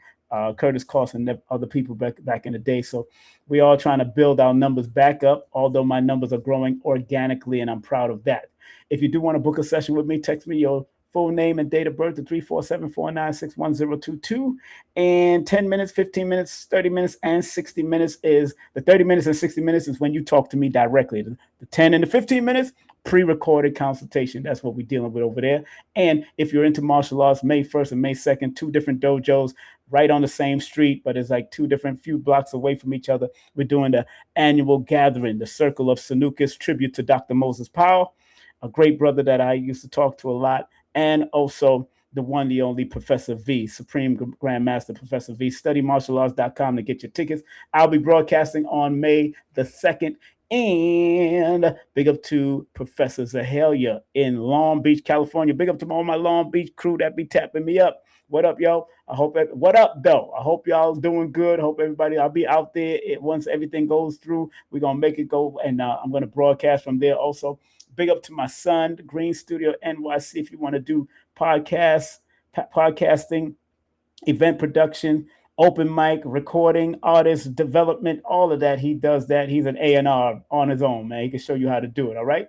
Curtis Carson and other people back in the day. So we are trying to build our numbers back up, although my numbers are growing organically, and I'm proud of that. If you do want to book a session with me, text me your full name and date of birth to 347-496-1022. And 10 minutes, 15 minutes, 30 minutes, and 60 minutes is the 30 minutes and 60 minutes is when you talk to me directly. The 10 and the 15 minutes, pre-recorded consultation. That's what we're dealing with over there. And if you're into martial arts, May 1st and May 2nd, 2 different dojos right on the same street, but it's like 2 different few blocks away from each other. We're doing the annual gathering, the Circle of Sanukas, tribute to Dr. Moses Powell, a great brother that I used to talk to a lot. And also the one, the only Professor V, Supreme Grandmaster Professor V. StudyMartialArts.com to get your tickets. I'll be broadcasting on May the 2nd. And big up to Professor Zahalia in Long Beach, California. Big up to all my Long Beach crew that be tapping me up. What up, yo? What up, though? I hope y'all doing good. Hope everybody, I'll be out there. Once everything goes through, we're going to make it go. And I'm going to broadcast from there also. Big up to my son, Green Studio NYC. If you want to do podcasting, event production, open mic, recording, artist development, all of that. He does that. He's an A&R on his own, man. He can show you how to do it, all right?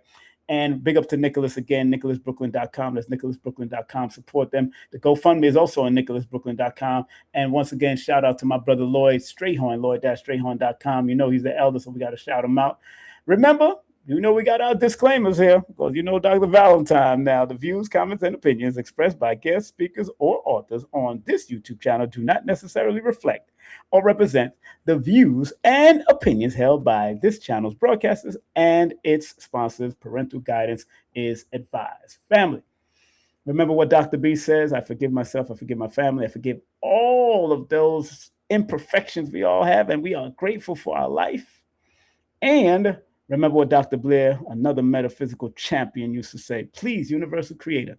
And big up to Nicholas again, nicholasbrooklyn.com. That's nicholasbrooklyn.com. Support them. The GoFundMe is also on nicholasbrooklyn.com. And once again, shout out to my brother Lloyd Strayhorn, lloyd-strayhorn.com. You know he's the elder, so we got to shout him out. Remember, you know we got our disclaimers here, because you know Dr. Valentine now. The views, comments, and opinions expressed by guest speakers or authors on this YouTube channel do not necessarily reflect or represent the views and opinions held by this channel's broadcasters and its sponsors. Parental guidance is advised. Family, remember what Dr. B says: I forgive myself, I forgive my family, I forgive all of those imperfections we all have, and we are grateful for our life. And remember what Dr. Blair, another metaphysical champion, used to say: please, universal creator,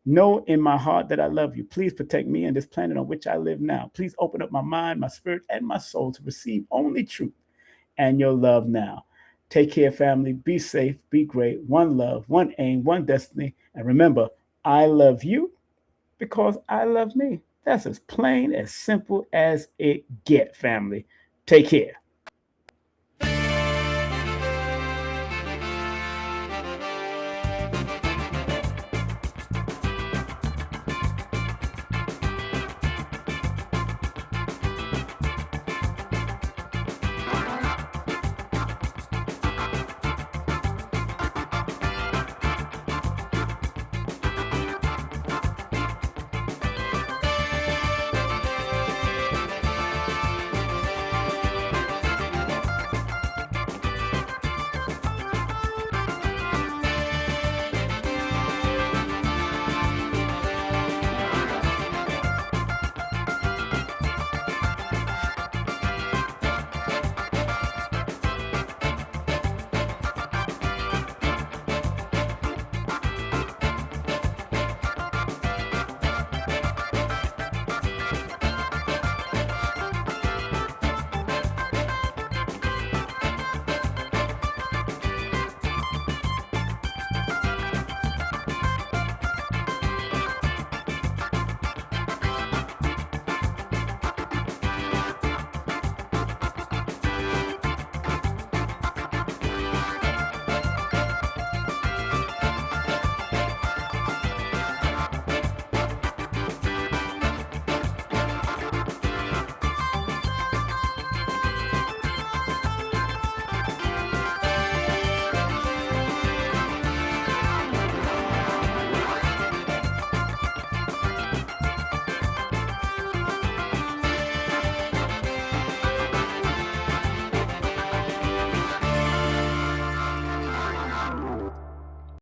know in my heart that I love you. Please protect me and this planet on which I live now. Please open up my mind, my spirit, and my soul to receive only truth and your love now. Take care, family. Be safe. Be great. One love, one aim, one destiny. And remember, I love you because I love me. That's as plain, as simple as it gets, family. Take care.